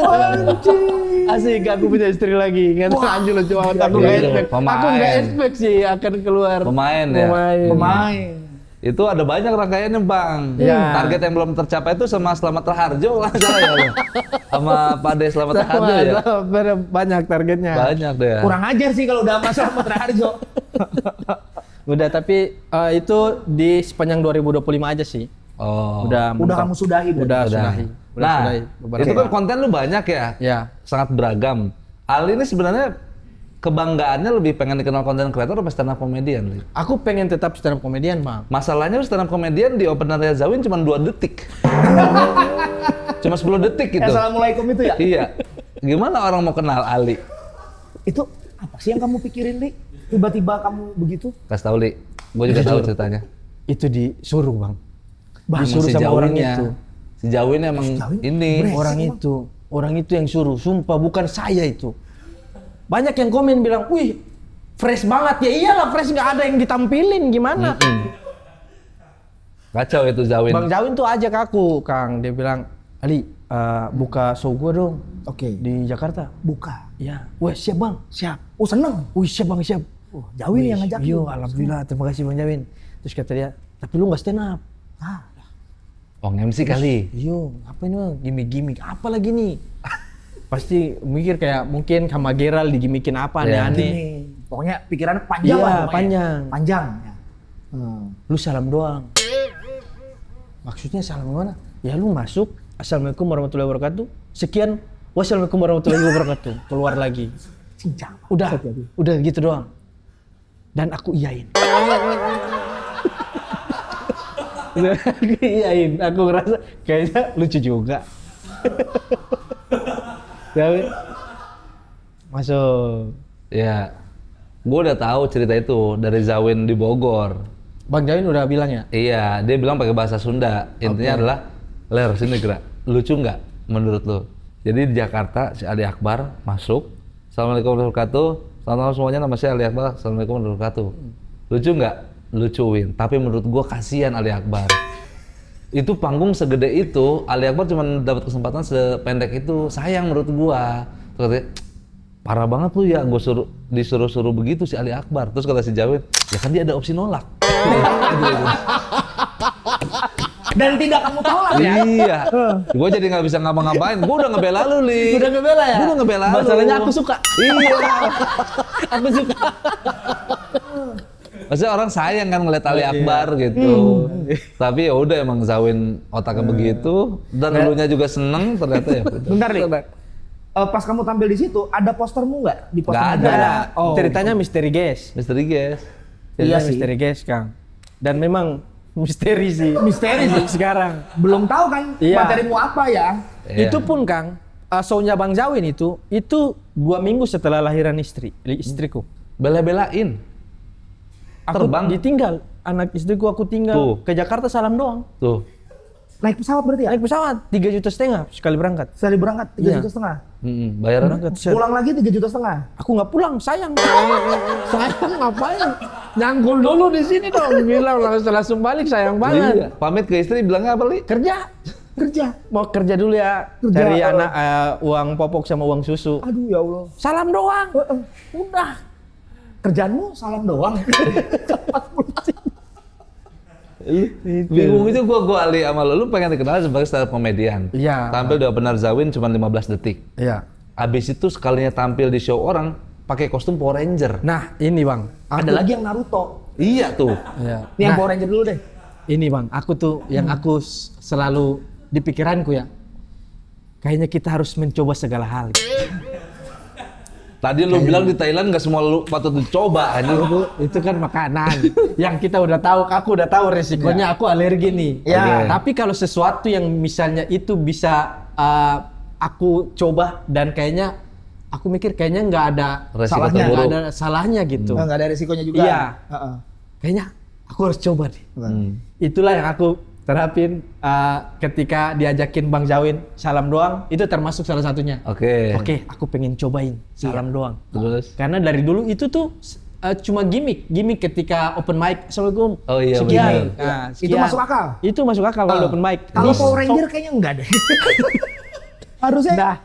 Anjing. Asik, aku punya istri lagi. Kan anjir lucu banget. Aku nggak Gitu, expect. pemain. Aku nggak expect sih akan keluar. Pemain ya? Pemain. Itu ada banyak rangkaiannya bang. Iya. Target yang belum tercapai itu sama Selamat Raharjo lah salah ya. Lo. Sama Pak De Selamat Raharjo ya. Banyak targetnya. Banyak deh. Kurang ajar sih kalau udah masalah sama Raharjo. Udah, tapi itu di sepanjang 2025 aja sih. Oh. Udah Udah kamu sudahi berarti? Udah Udah. sudahi. Udah Nah, sudahi beberapa. itu kan konten lu banyak ya. Ya. Sangat beragam. Ali ini sebenarnya kebanggaannya lebih pengen dikenal konten kreator atau stand up comedian? Li? Aku pengen tetap stand up komedian, Bang. Masalahnya stand up comedian di opener Zawin cuma 2 detik. Cuma 10 detik gitu. Assalamualaikum itu ya? Iya. Gimana orang mau kenal Ali? Itu apa sih yang kamu pikirin, Li? Tiba-tiba kamu begitu? Kasih tahu Li. Gue juga tahu ceritanya. Itu disuruh, Bang. Emang Disuruh si sama orang Jawinnya. itu. Si Jawin emang Jawin ini. brengsek. Orang itu yang suruh. Sumpah bukan saya itu. Banyak yang komen bilang, "Wih, fresh banget." Ya iyalah fresh, nggak ada yang ditampilin gimana? Kacau itu Zawin. Bang Jawin tuh ajak aku, Kang. Dia bilang, "Ali, buka show gua dong Oke. di Jakarta." Buka. Ya, wah siap Bang, siap. Oh, seneng. Wih siap Bang, siap. Jawin yang ngajak. Yo, alhamdulillah, terima kasih Bang Jawin. Terus kata dia, tapi lu nggak stand up. Ah, Oh MC kali. Yo, apa ini Bang? Gimik-gimik, apa lagi nih? Pasti mikir kayak mungkin sama Gerald digimikin apa Iya. aneh-aneh. gini. Pokoknya pikirannya panjang Iya, lah. pokoknya. panjang. Panjang. Ya. Lu salam doang. Maksudnya salam gimana? Ya lu masuk, assalamualaikum warahmatullahi wabarakatuh. Sekian, wassalamualaikum warahmatullahi wabarakatuh. Keluar lagi. Cincang. Udah gitu doang. Dan aku iyain. Aku iyain. Aku ngerasa kayaknya lucu juga. Tapi masuk. Ya. Gue udah tahu cerita itu dari Zawin di Bogor. Bang Jawin udah bilang ya? Iya, dia bilang pakai bahasa Sunda. Intinya adalah, "Ler, sini gerak. Lucu nggak menurut lu?" Jadi di Jakarta si Ali Akbar masuk. Assalamualaikum warahmatullahi wabarakatuh. Selamat malam semuanya, nama saya Ali Akbar. Assalamualaikum warahmatullahi wabarakatuh. Lucu nggak? Lucuin. Tapi menurut gua kasihan Ali Akbar. Itu panggung segede itu, Ali Akbar cuma dapat kesempatan sependek itu. Sayang menurut gua. Terus katanya, parah banget lu ya, gua disuruh begitu si Ali Akbar. Terus kata si Jawin, ya kan dia ada opsi nolak. Dan tidak kamu tolak ya? Iya. Gua jadi nggak bisa ngapa-ngapain. Gua udah ngebela lu, Li. Udah ngebela ya? Gua udah ngebela lu. Masalahnya aku suka. Iya. Aku suka. Maksudnya orang sayang kan ngeliat Ali Akbar gitu. Tapi ya udah emang Zawin otaknya begitu dan elunya juga seneng ternyata ya. Bentar nih. Pas kamu tampil di situ, ada postermu nggak? Di poster Nggak negara? ada. Oh. Ceritanya misteri guys. Misteri guys. Iya sih. Misteri guys, Kang. Dan memang misteri sih. Misteri sih. Sekarang. Belum tahu kan Iya. materimu apa ya? Iya. Itu pun Kang, show-nya Bang Zawin itu 2 minggu setelah lahiran istriku. Bela-belain. Aku Terbang. ditinggal, anak istriku aku tinggal Tuh. ke Jakarta salam doang. Tuh. Naik pesawat berarti ya? Naik pesawat 3,5 juta sekali berangkat. Sekali berangkat 3,5 Iya. juta. Bayaran. Berangkat set. Pulang lagi 3,5 juta. Aku nggak pulang, sayang. Sayang ngapain? Nyangkul dulu di sini dong. Bilang langsung balik, sayang Iya. banget. Pamit ke istri bilangnya apa, Li? Kerja. Kerja. Mau kerja dulu ya. Kerja, Cari anak uang popok sama uang susu. Aduh ya Allah. Salam doang. Udah. Kerjaanmu salam doang. Bingung itu gua Ali sama lu pengen dikenal sebagai stand up komedian. Iya. Tampil di opener Zawin cuma 15 detik. Iya. Abis itu sekalinya tampil di show orang pakai kostum Power Ranger. Nah, ini Bang. Ada lagi yang Naruto. Iya tuh. Iya. Nih yang Nah, Power Ranger dulu deh. ini Bang, aku tuh yang aku selalu di pikiranku ya. Kayaknya kita harus mencoba segala hal. Tadi lu bilang di Thailand nggak semua lu patut dicoba anjing. Itu kan makanan yang kita udah tahu, aku udah tahu resikonya, aku alergi nih. Ya. Tapi kalau sesuatu yang misalnya itu bisa aku coba dan kayaknya aku mikir kayaknya nggak ada Resiko salahnya, terburuk. nggak ada salahnya gitu. Nggak ada resikonya juga. Iya. Heeh. Kayaknya aku harus coba nih. Itulah yang aku terapin ketika diajakin Bang Zawin salam doang, itu termasuk salah satunya. Oke. Oke, aku pengen cobain salam doang. Terus? Karena dari dulu itu tuh cuma gimmick ketika open mic. Assalamualaikum. Oh iya, sekian. benar. Nah, Itu masuk akal? Itu masuk akal kalau open mic. Kalau Di- Power Ranger kayaknya enggak deh. Harusnya Nah.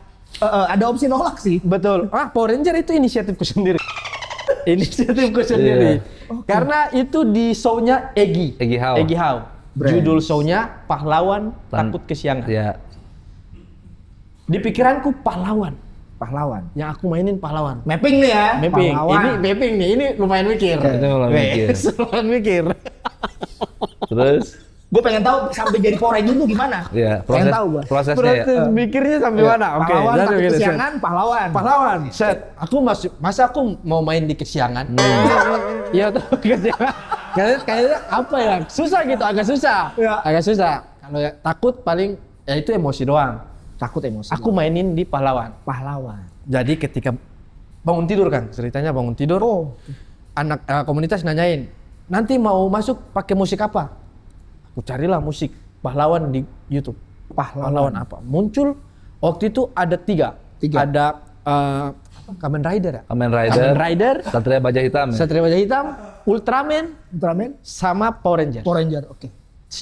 ada opsi nolak sih. Betul. Power Ranger itu inisiatifku sendiri. Inisiatifku sendiri. Karena itu di show-nya Egy Egy Hau. Brand. Judul show-nya Pahlawan Takut Kesiangan. Ya. Di pikiranku pahlawan. Pahlawan. Yang aku mainin pahlawan. Mapping nih ya. Mapping. Pahlawan. Ini mapping nih. Ini lumayan mikir. Itu lumayan mikir. Lumayan mikir. Terus? Gue pengen tahu sampai jadi Power Ranger itu gimana. Ya, Pengen tahu gua. prosesnya ya. Proses mikirnya sampai mana? Oke. Pahlawan jadi takut begini, set. kesiangan, pahlawan. Pahlawan. Set. Aku masa aku mau main di kesiangan. Iya tuh kesiangan. Kayaknya apa ya? Susah gitu, agak susah. Iya. Agak susah. Kalau ya, takut paling ya itu emosi doang. Takut emosi. Aku mainin di pahlawan. pahlawan. Jadi ketika bangun tidur kan, ceritanya bangun tidur. Oh. Anak komunitas nanyain, nanti mau masuk pakai musik apa? Aku carilah musik pahlawan di YouTube. Pahlawan apa? Muncul waktu itu ada tiga. Ada Kamen Rider ya? Kamen Kamen Rider, Satria Baja Hitam ya? Satria Baja Hitam, Ultraman, Ultraman, sama Power Rangers. Power Ranger. Oke.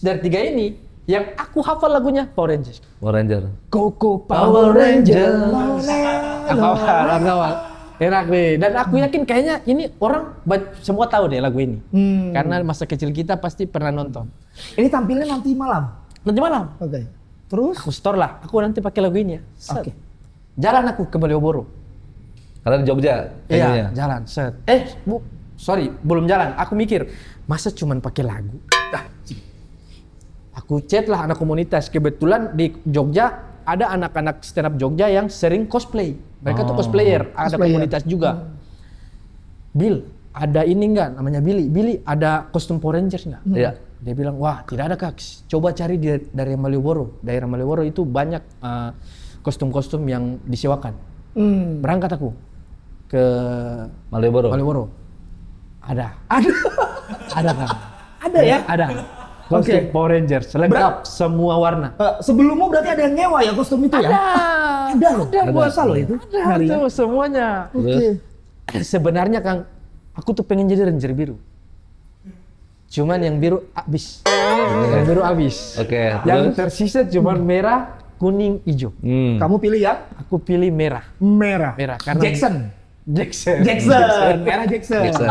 Dari tiga ini, yang aku hafal lagunya Power Rangers. Power Ranger. Go Power Ranger. Aku hafal. Enak nih. Dan aku yakin kayaknya ini orang semua tahu deh lagu ini. Karena masa kecil kita pasti pernah nonton. Ini tampilnya nanti malam. Nanti malam. Oke. Terus? Aku store lah. Aku nanti pakai lagu ini ya. Set. Oke. Jalan aku ke Malioboro. Karena di Jogja. Iya, jalan. Set. Sorry, belum jalan. Aku mikir, masa cuman pakai lagu? Aku chat lah anak komunitas. Kebetulan di Jogja ada anak-anak stand up Jogja yang sering cosplay. Mereka tuh cosplayer, ada Cosplayer. komunitas juga. Bill, ada ini enggak? Namanya Billy. Billy, ada kostum Power Rangers enggak? Iya. Dia bilang, wah tidak ada Kak. Coba cari dari Malioboro. Daerah Malioboro itu banyak kostum-kostum yang disewakan. Berangkat aku ke Malioboro. Malioboro. Ada. Ada. Ada kan? Ada ya? Ada. Kostum Power Rangers, lengkap semua warna. Sebelummu berarti ada yang nyewa ya kostum itu ya? Ada loh. Ada. Puasa loh itu. Ada tuh semuanya. Terus? Sebenarnya Kang, aku tuh pengen jadi Ranger biru. Cuman yang biru habis. Yang biru habis. Oke, Yang terus? tersisa cuman merah, kuning, hijau. Kamu pilih yang Aku pilih merah. merah. Merah karena Jackson. Jackson. Merah Jackson. Jackson.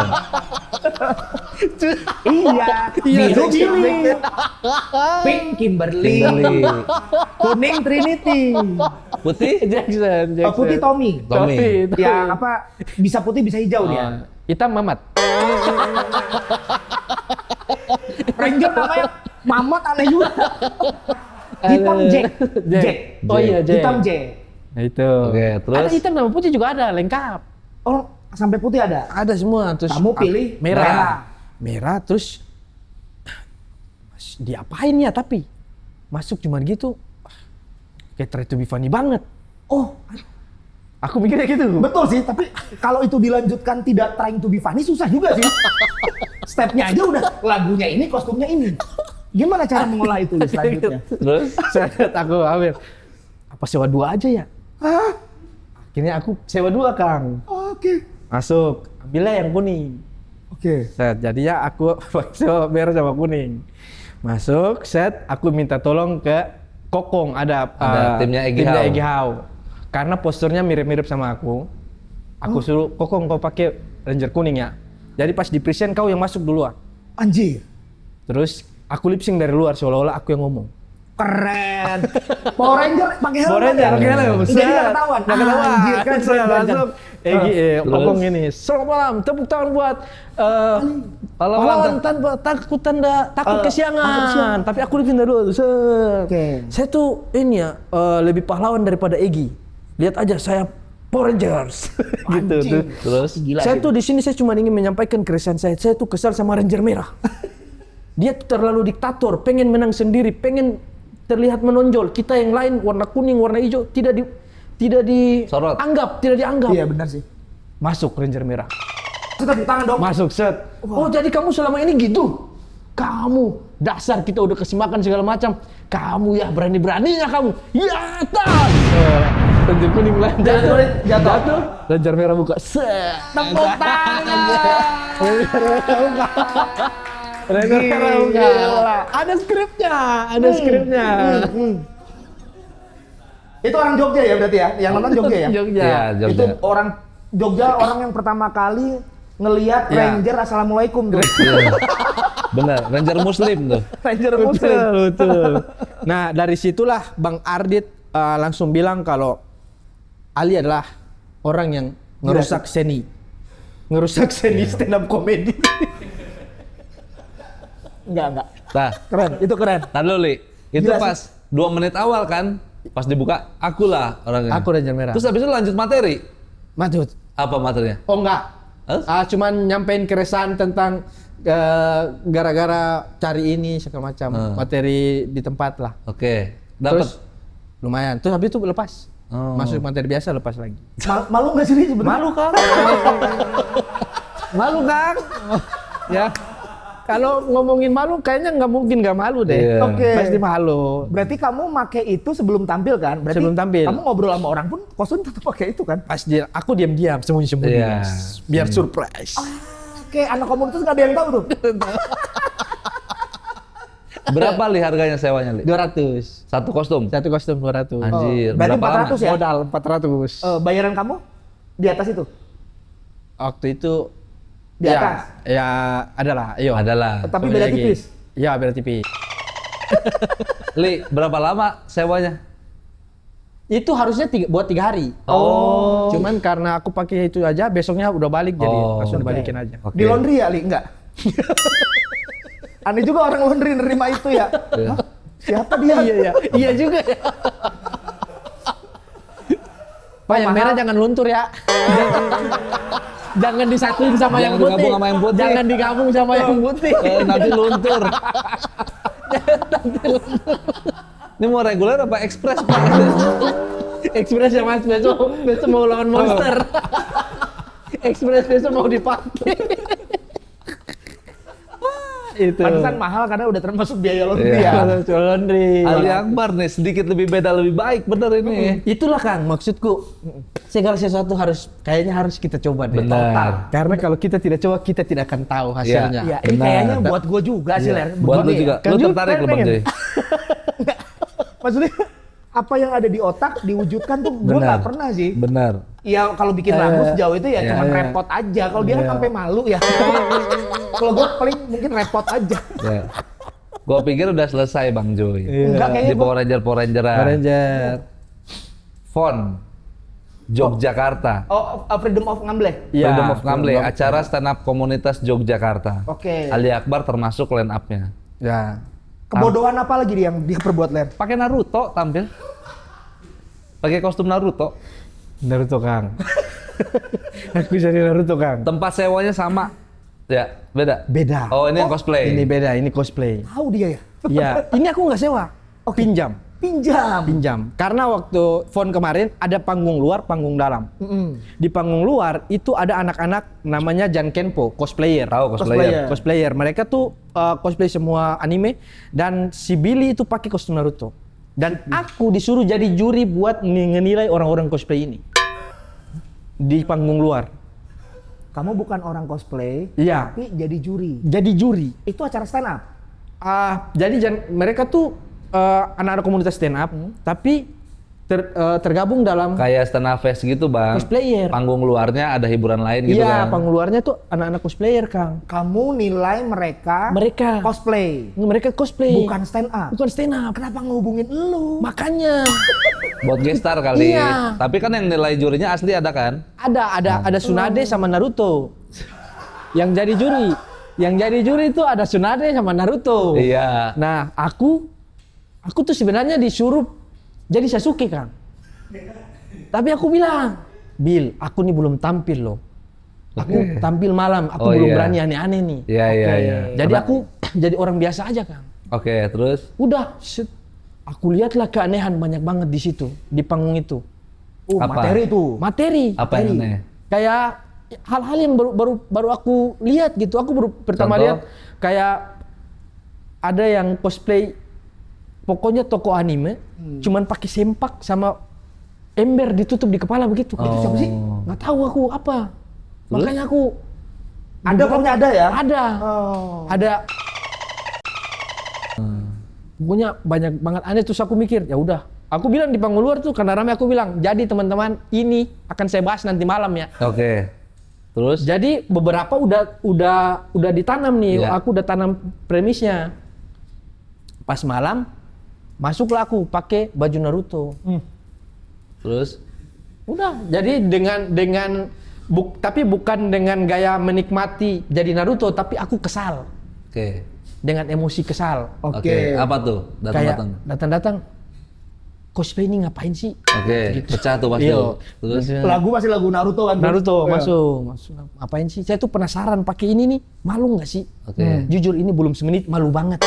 Iya. Biru Billy. Pink Kimberly. Kimberly. Kuning Trinity. Putih? Jackson. Putih Tommy. Tommy. Yang apa? Bisa putih bisa hijau dia. Hitam Mamat. Ranger namanya Mamat aneh juga. Hitam Jack. Jack. Oh iya, Jack. Hitam Jack. Nah, itu. Oke, terus? Ada hitam sama putih juga ada, lengkap. Oh, sampai putih ada. Ada semua. Terus Kamu pilih merah. Merah terus diapain ya tapi masuk cuman gitu. Kayak try to be funny banget. Oh, Aku mikirnya gitu. betul sih. Tapi kalau itu dilanjutkan tidak trying to be funny susah juga sih. Stepnya aja udah lagunya ini, kostumnya ini. Gimana cara mengolah itu selanjutnya? Terus? Saya aku ambil apa sewa 2 aja ya? Hah? Akhirnya aku sewa 2 Kang. Oke. Masuk, ambilnya yang kuning. Oke. Set, jadinya aku sewa merah sama kuning. Masuk, set, aku minta tolong ke Kokong, ada timnya Egy Hau. Karena posturnya mirip-mirip sama aku. Aku suruh, Kokong kau pakai Ranger kuning ya. Jadi pas di present kau yang masuk duluan. Anjir. Terus aku lip sync dari luar seolah-olah aku yang ngomong. Keren. Power Ranger pakai helm. Power Ranger pakai helm. Jadi nggak ketahuan. Nggak ketahuan. Anjir, kan Saya langsung Terus? Kokong ini. Selamat malam, tepuk tangan buat pahlawan tanpa takut takut kesiangan. Tapi aku lebih dulu. Oke. Saya tuh ini ya lebih pahlawan daripada Egy. Lihat aja saya Power Rangers. Gitu tuh. Terus? Gila. Saya tuh di sini saya cuma ingin menyampaikan keresahan saya. Saya tuh kesal sama Ranger merah. Dia tuh terlalu diktator, pengen menang sendiri, pengen terlihat menonjol. Kita yang lain warna kuning, warna hijau tidak Sorot. tidak dianggap. Iya benar sih. Masuk Ranger merah. Tepuk tangan dong. Masuk set. Oh jadi kamu selama ini gitu? Kamu dasar kita udah kasih makan segala macam. Kamu ya berani-beraninya kamu. Ya tas. Ranger kuning jatuh. Ranger merah buka. Set. Tepuk tangan. Ranger merah buka. Ada skripnya. Itu orang Jogja ya berarti ya? Yang nonton Jogja ya? Jogja. Iya, Jogja. Itu orang Jogja, orang yang pertama kali ngelihat Iya. Ranger Assalamualaikum tuh. Iya. Benar, Ranger Muslim tuh. Ranger Muslim. Betul. Nah dari situlah Bang Ardit langsung bilang kalau Ali adalah orang yang ngerusak seni stand up comedy. Enggak. Nah, Keren, itu keren. tar dulu, Li. Itu Gila pas 2 menit awal kan, pas dibuka, akulah orangnya. Aku Ranger merah. Terus habis itu lanjut materi. Matut. Apa materinya? Oh enggak. Hah? Cuman nyampein keresahan tentang gara-gara cari ini segala macam materi di tempat lah. Oke, Terus dapat. lumayan. Terus habis itu lepas. Oh. Masuk materi biasa lepas lagi. Malu nggak sih Ri, sebenarnya? Malu Kang. Malu Kang. Ya. Kalau ngomongin malu kayaknya nggak mungkin nggak malu deh. Iya. Oke. Pasti malu. Berarti kamu make itu sebelum tampil kan? Berarti Sebelum tampil. kamu ngobrol sama orang pun kostum tetap pakai itu kan? Pas dia, aku diam-diam, sembunyi-sembunyi. Iya. Biar surprise. Oke, anak komunitas nggak ada yang tahu tuh. Berapa Li harganya sewanya, Li? 200. Satu kostum? Satu kostum 200. Anjir, Berarti berapa lama? 400 ya? Modal 400. Bayaran kamu di atas itu? Waktu itu Di atas? Ya adalah, iyo. Adalah. Tapi Kembali beda lagi. tipis? Iya, beda tipis. Li, berapa lama sewanya? Itu harusnya buat 3 hari. Oh. Cuman karena aku pakai itu aja, besoknya udah balik jadi Oh, langsung oke. dibalikin aja. Oke. Di laundry ya, Li? Enggak? Aneh juga orang laundry nerima itu ya. Iya. Hah? Siapa dia? Iya. Iya juga ya. Pak, yang merah jangan luntur ya. Jangan disatuin sama yang Jangan putih. digabung sama yang putih. Jangan digabung sama yang putih. Nanti luntur. Ini mau reguler apa ekspres, Pak? Express ya Mas, besok mau lawan monster. Express besok mau dipakai. Itu. Pantesan mahal karena udah termasuk biaya laundry Iya. ya. Laundry. Ali Akbar nih sedikit lebih beda lebih baik bener ini. Itulah Kang maksudku. Segala sesuatu kayaknya harus kita coba deh. Benar. Karena kalau kita tidak coba kita tidak akan tahu hasilnya. Iya, ini Benar. kayaknya buat gue juga sih, Ler. Buat lu Begini juga. ya. Kan Lu juga tertarik lu Bang pengen. Joy? Maksudnya apa yang ada di otak diwujudkan tuh gue Benar. nggak pernah sih. Benar. Ya kalau bikin lagu sejauh itu ya Iya. cuma repot aja. Kalau dia kan sampai malu ya. Kalau gue paling mungkin repot aja. Ya. Gua pikir udah selesai Bang Joy. Enggak, kayaknya Di Power Ranger-An. Ranger. Font Yogyakarta. Oh, Freedom of Ngamble. Iya, Freedom of Ngamble, Freedom of- acara stand up komunitas Yogyakarta. Oke. Ali Akbar termasuk line up-nya. Ya. Kebodohan apa lagi dia yang dia perbuat, Ler? Pakai Naruto tampil. Pakai kostum Naruto. Naruto Kang. Aku jadi Naruto Kang. Tempat sewanya sama. Ya, beda. Beda. Oh, ini yang cosplay. Ini beda, ini cosplay. Tahu dia ya? Iya, ini aku nggak sewa. Pinjam. Pinjam. Karena waktu phone kemarin ada panggung luar, panggung dalam. Di panggung luar itu ada anak-anak namanya Jankenpo, cosplayer. Tahu cosplayer. Cosplayer. Mereka tuh cosplay semua anime dan si Billy itu pakai kostum Naruto. Dan aku disuruh jadi juri buat ngenilai orang-orang cosplay ini. Di panggung luar. Kamu bukan orang cosplay, Iya. tapi jadi juri. Jadi juri. Itu acara stand up. Jadi mereka tuh anak-anak komunitas stand up, tapi tergabung dalam Kayak stand up fest gitu, Bang. Cosplayer. Panggung luarnya ada hiburan lain gitu iya, kan. panggung luarnya tuh anak-anak cosplayer, Kang. Kamu nilai mereka cosplay, Mereka cosplay. bukan stand up. Bukan stand up. Kenapa ngehubungin lu? Makanya Buat gestar kali. Iya. Tapi kan yang nilai jurinya asli ada kan? ada Tsunade sama Naruto. Yang jadi juri. Yang jadi juri itu ada Tsunade sama Naruto. Iya. Nah, aku tuh sebenarnya disuruh jadi Sasuke, Kang. Tapi aku bilang, Bil, aku nih belum tampil loh. Aku Oke. tampil malam, aku Oh, belum iya. berani aneh-aneh nih. Iya, iya, iya. Jadi aku jadi orang biasa aja, Kang. Oke, terus Udah, aku lihatlah keanehan banyak banget di situ, di panggung itu. Apa? Materi tuh. Materi. apa yang aneh? Kayak hal-hal yang baru aku lihat gitu. Aku baru pertama Contoh? lihat kayak ada yang cosplay pokoknya tokoh anime cuman pakai sempak sama ember ditutup di kepala begitu. Itu siapa sih? Nggak tahu aku apa. Makanya aku Ada pokoknya ada ya? ada. Oh. Ada pokoknya banyak banget aneh terus aku mikir ya udah aku bilang di panggung luar tuh karena ramai aku bilang jadi teman-teman ini akan saya bahas nanti malam ya. Oke. Terus Jadi beberapa udah ditanam nih, Iya. aku udah tanam premisnya. Pas malam masuklah aku pakai baju Naruto. terus Udah, jadi tapi bukan dengan gaya menikmati jadi Naruto, tapi aku kesal oke. dengan emosi kesal. Oke. Apa tuh? Datang-datang. Kayak datang-datang cosplay ini ngapain sih? Oke, pecah tuh pasti. Iya. Terus Lagu masih lagu Naruto kan? Naruto Iya. masuk. Ngapain sih? Saya tuh penasaran pakai ini nih, malu nggak sih? Oke. Jujur ini belum semenit malu banget.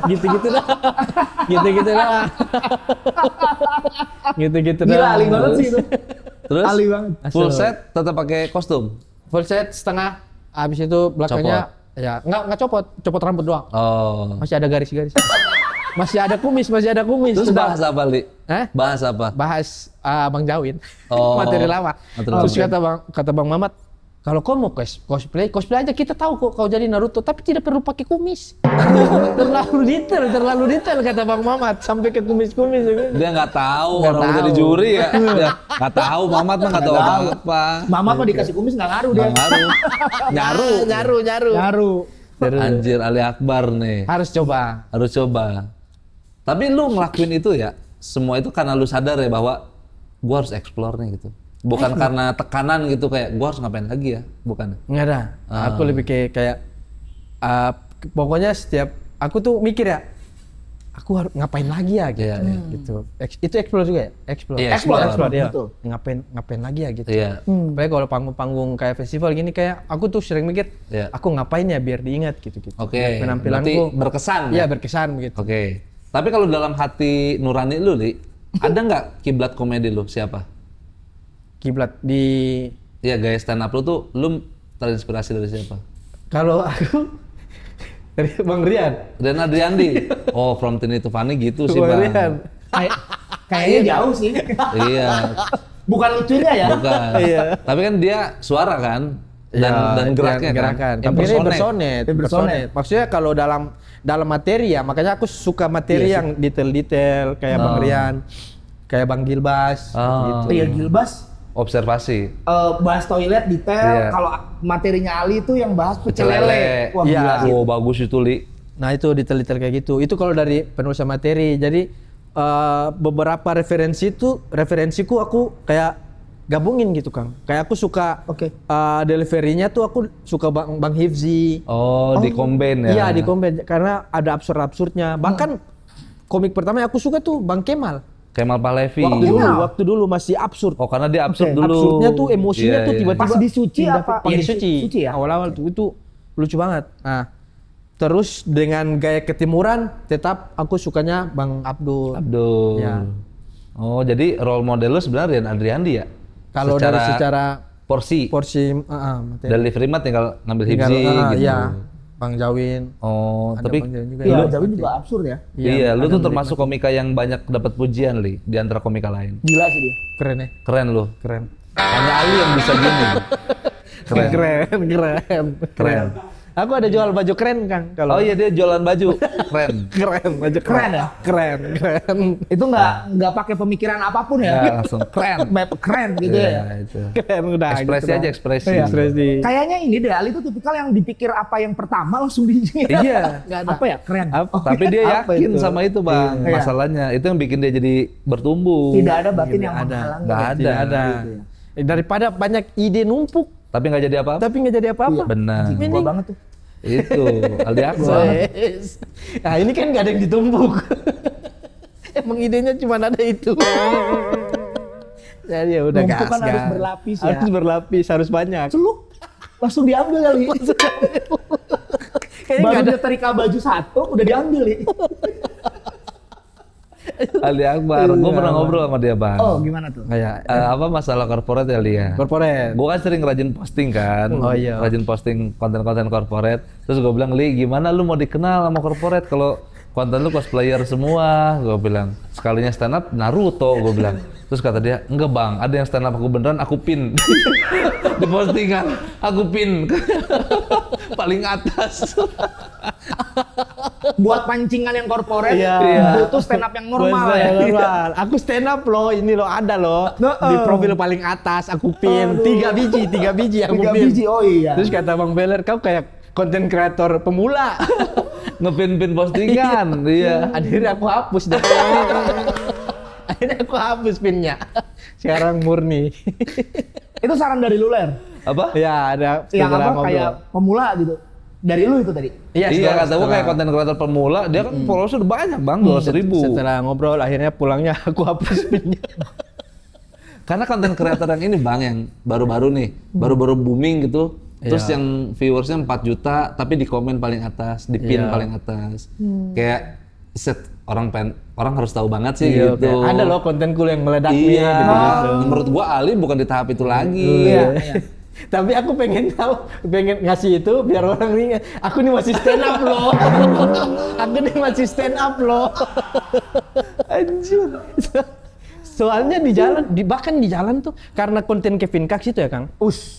Gitu-gitu dah. Gitu-gitu dah. Gitu-gitu dah. Gila, ahli banget sih itu. terus Ali banget. full Asal. set tetap pakai kostum. Full set setengah. Habis itu belakangnya ya nggak copot rambut doang. Oh. Masih ada garis-garis. Masih ada kumis. Terus Sudah. bahas apa, Li? Hah? Bahas apa? Bahas Bang Jawin. Oh, Materi lama. materi Terus lama. kata Bang Mamat, kalau kau mau cosplay aja kita tahu kok kau jadi Naruto, tapi tidak perlu pakai kumis. terlalu detail kata Bang Mamat sampai ke kumis-kumis. Dia nggak tahu Nggak orang udah tahu. jadi juri ya. Dia nggak tahu, Mamat mah nggak tahu apa. Mama mah dikasih kumis nggak ngaruh dia. Nggak ngaruh. Nyaru. Nyaru. Anjir, Ali Akbar nih. Harus coba. Harus coba. Tapi lu ngelakuin itu ya, semua itu karena lu sadar ya bahwa gua harus explore nih gitu. Bukan karena tekanan gitu kayak gua harus ngapain lagi ya, bukan. Nggak ada. Aku lebih kayak pokoknya setiap aku tuh mikir ya, aku harus ngapain lagi ya gitu. Iya, iya. Gitu. Itu explore juga ya? Explore. Iya, Explore ya. betul. Ngapain lagi ya gitu. Iya. Apalagi kalau panggung-panggung kayak festival gini kayak aku tuh sering mikir, Iya. aku ngapain ya biar diingat gitu-gitu. Oke. Penampilanku Berarti berkesan Iya, ya? berkesan begitu. Oke. Tapi kalau dalam hati nurani lu, Li, ada nggak kiblat komedi lu siapa? Kiblat di Iya, gaya stand up lu tuh lu terinspirasi dari siapa? kalau aku Dari Bang Rian. Dan Adriandi. Oh, from Tini to Funny gitu sih, Bang Bang. Rian. Kayaknya jauh sih. Iya, Bukan lucunya ya. bukan. Iya. Tapi kan dia suara kan dan geraknya kan. Tapi ini Impersonate. impersonate. Maksudnya kalau dalam materi ya, makanya aku suka materi yang detail-detail kayak Bang Rian, kayak Bang Gilbas gitu. Iya, Gilbas Observasi. bahas toilet detail. Iya. Kalau materinya Ali itu yang bahas pecel Pecel lele. lele. Wah, Iya. gila sih. Oh, bagus itu, Li. Nah itu detail-detail kayak gitu. Itu kalau dari penulisan materi. Jadi beberapa referensiku aku kayak gabungin gitu Kang. Kayak aku suka delivery-nya tuh aku suka Bang Hifzi. Oh, di combine ya. Iya di combine karena ada absurd-absurdnya. Bahkan komik pertama yang aku suka tuh Bang Kemal. Kemal Palevi. Waktu dulu masih absurd. Oh, karena dia absurd Oke. dulu. Absurdnya tuh emosinya Iya, tuh iya. tiba-tiba Pas di Suci pindah- apa? Pas Iya, di Suci. Suci ya? Awal-awal tuh itu lucu banget. Nah, terus dengan gaya ketimuran tetap aku sukanya Bang Abdul. Abdul. Ya. Oh, jadi role model lu sebenarnya Rian Adriandi ya? Kalau dari secara porsi. materi. Delivery mah tinggal ngambil Tinggal, hipsi gitu. Iya, Bang Jawin. Oh, Ada tapi Bang Jawin juga. Iya, ya. Jawi juga absurd ya. iya, lu ada tuh termasuk komika yang banyak dapat pujian, Li, di antara komika lain. Gila sih dia. Keren ya. Keren lu. Keren. Hanya Ali yang bisa gini. Keren. Keren. Aku ada jual baju keren, Kang. Oh Kalau iya, dia jualan baju. Keren. keren, baju Keren ya? Keren. Itu nggak pakai pemikiran apapun ya. Ya, langsung keren. Keren gitu ya. Iya, itu. Keren udah. Ekspresi gitu aja, dah. ekspresi. Iya, ekspresi. Kayaknya ini deh Ali tuh tipikal yang dipikir apa yang pertama langsung di Iya. Apa ya? Keren. Apa? Tapi dia Apa yakin itu? sama itu, Bang. Iya. Masalahnya itu yang bikin dia jadi bertumbuh. Tidak ada batin yang Ada. menghalangi. Nggak ada. Tidak ada. Gitu ya. Daripada banyak ide numpuk Tapi nggak jadi apa-apa. tapi nggak jadi apa-apa. Benar. Gua banget tuh. Itu Aldi Akbar. Yes. Nah ini kan nggak ada yang ditumpuk. Emang idenya cuma ada itu. Jadi ya udah Numpuk kan gas. harus berlapis ya. Harus berlapis, harus banyak. Celuk. Langsung diambil kali. Kayaknya Baru nggak ada. nyetrika baju satu udah diambil ya. Aldi Akbar. Gue pernah ngobrol sama dia, Bang. Oh, gimana tuh? Kayak Apa masalah corporate ya, Lia? corporate. Gue kan sering rajin posting kan, Oh, iya. rajin posting konten-konten corporate. Terus gue bilang, Li, gimana lu mau dikenal sama corporate kalau konten lu cosplayer semua? Gue bilang, sekalinya stand up Naruto, gue bilang. Terus kata dia, enggak bang, ada yang stand up aku beneran, aku pin. Di postingan, aku pin. Paling atas. Buat pancingan yang korporat, Iya. butuh stand up yang normal Buat ya. saya normal. Aku stand up loh, ini loh ada loh. Di profil paling atas aku pin Aduh. 3 biji aku 3 pin. biji, oh iya. Terus kata Bang Beler, kau kayak konten kreator pemula. Ngepin-pin postingan, iya. Akhirnya aku hapus deh. Akhirnya aku hapus pinnya. Sekarang murni. Itu saran dari lu, Ler? Apa? Ya ada Yang setelah apa ngobrol. kayak pemula gitu. Dari lu itu tadi. Iya, setelah- kata gue kayak konten kreator pemula, dia kan followersnya udah banyak bang, 200.000. Setelah ngobrol akhirnya pulangnya aku hapus pinnya. Karena konten kreator yang ini bang, yang baru-baru nih, baru-baru booming gitu. Terus Iya. yang viewersnya 4 juta, tapi di komen paling atas, di pin Iya. paling atas. Kayak set orang harus tahu banget sih Iya, gitu. kayak ada loh kontenku yang meledak Iya. gitu-gitu. Menurut gua Ali bukan di tahap itu lagi. Iya. Tapi aku pengen tahu, pengen ngasih itu biar orang ingat, aku nih masih stand up loh. Aku nih masih stand up loh. Anjir. Soalnya di jalan, bahkan di jalan tuh karena konten Kevin Cox itu ya Kang.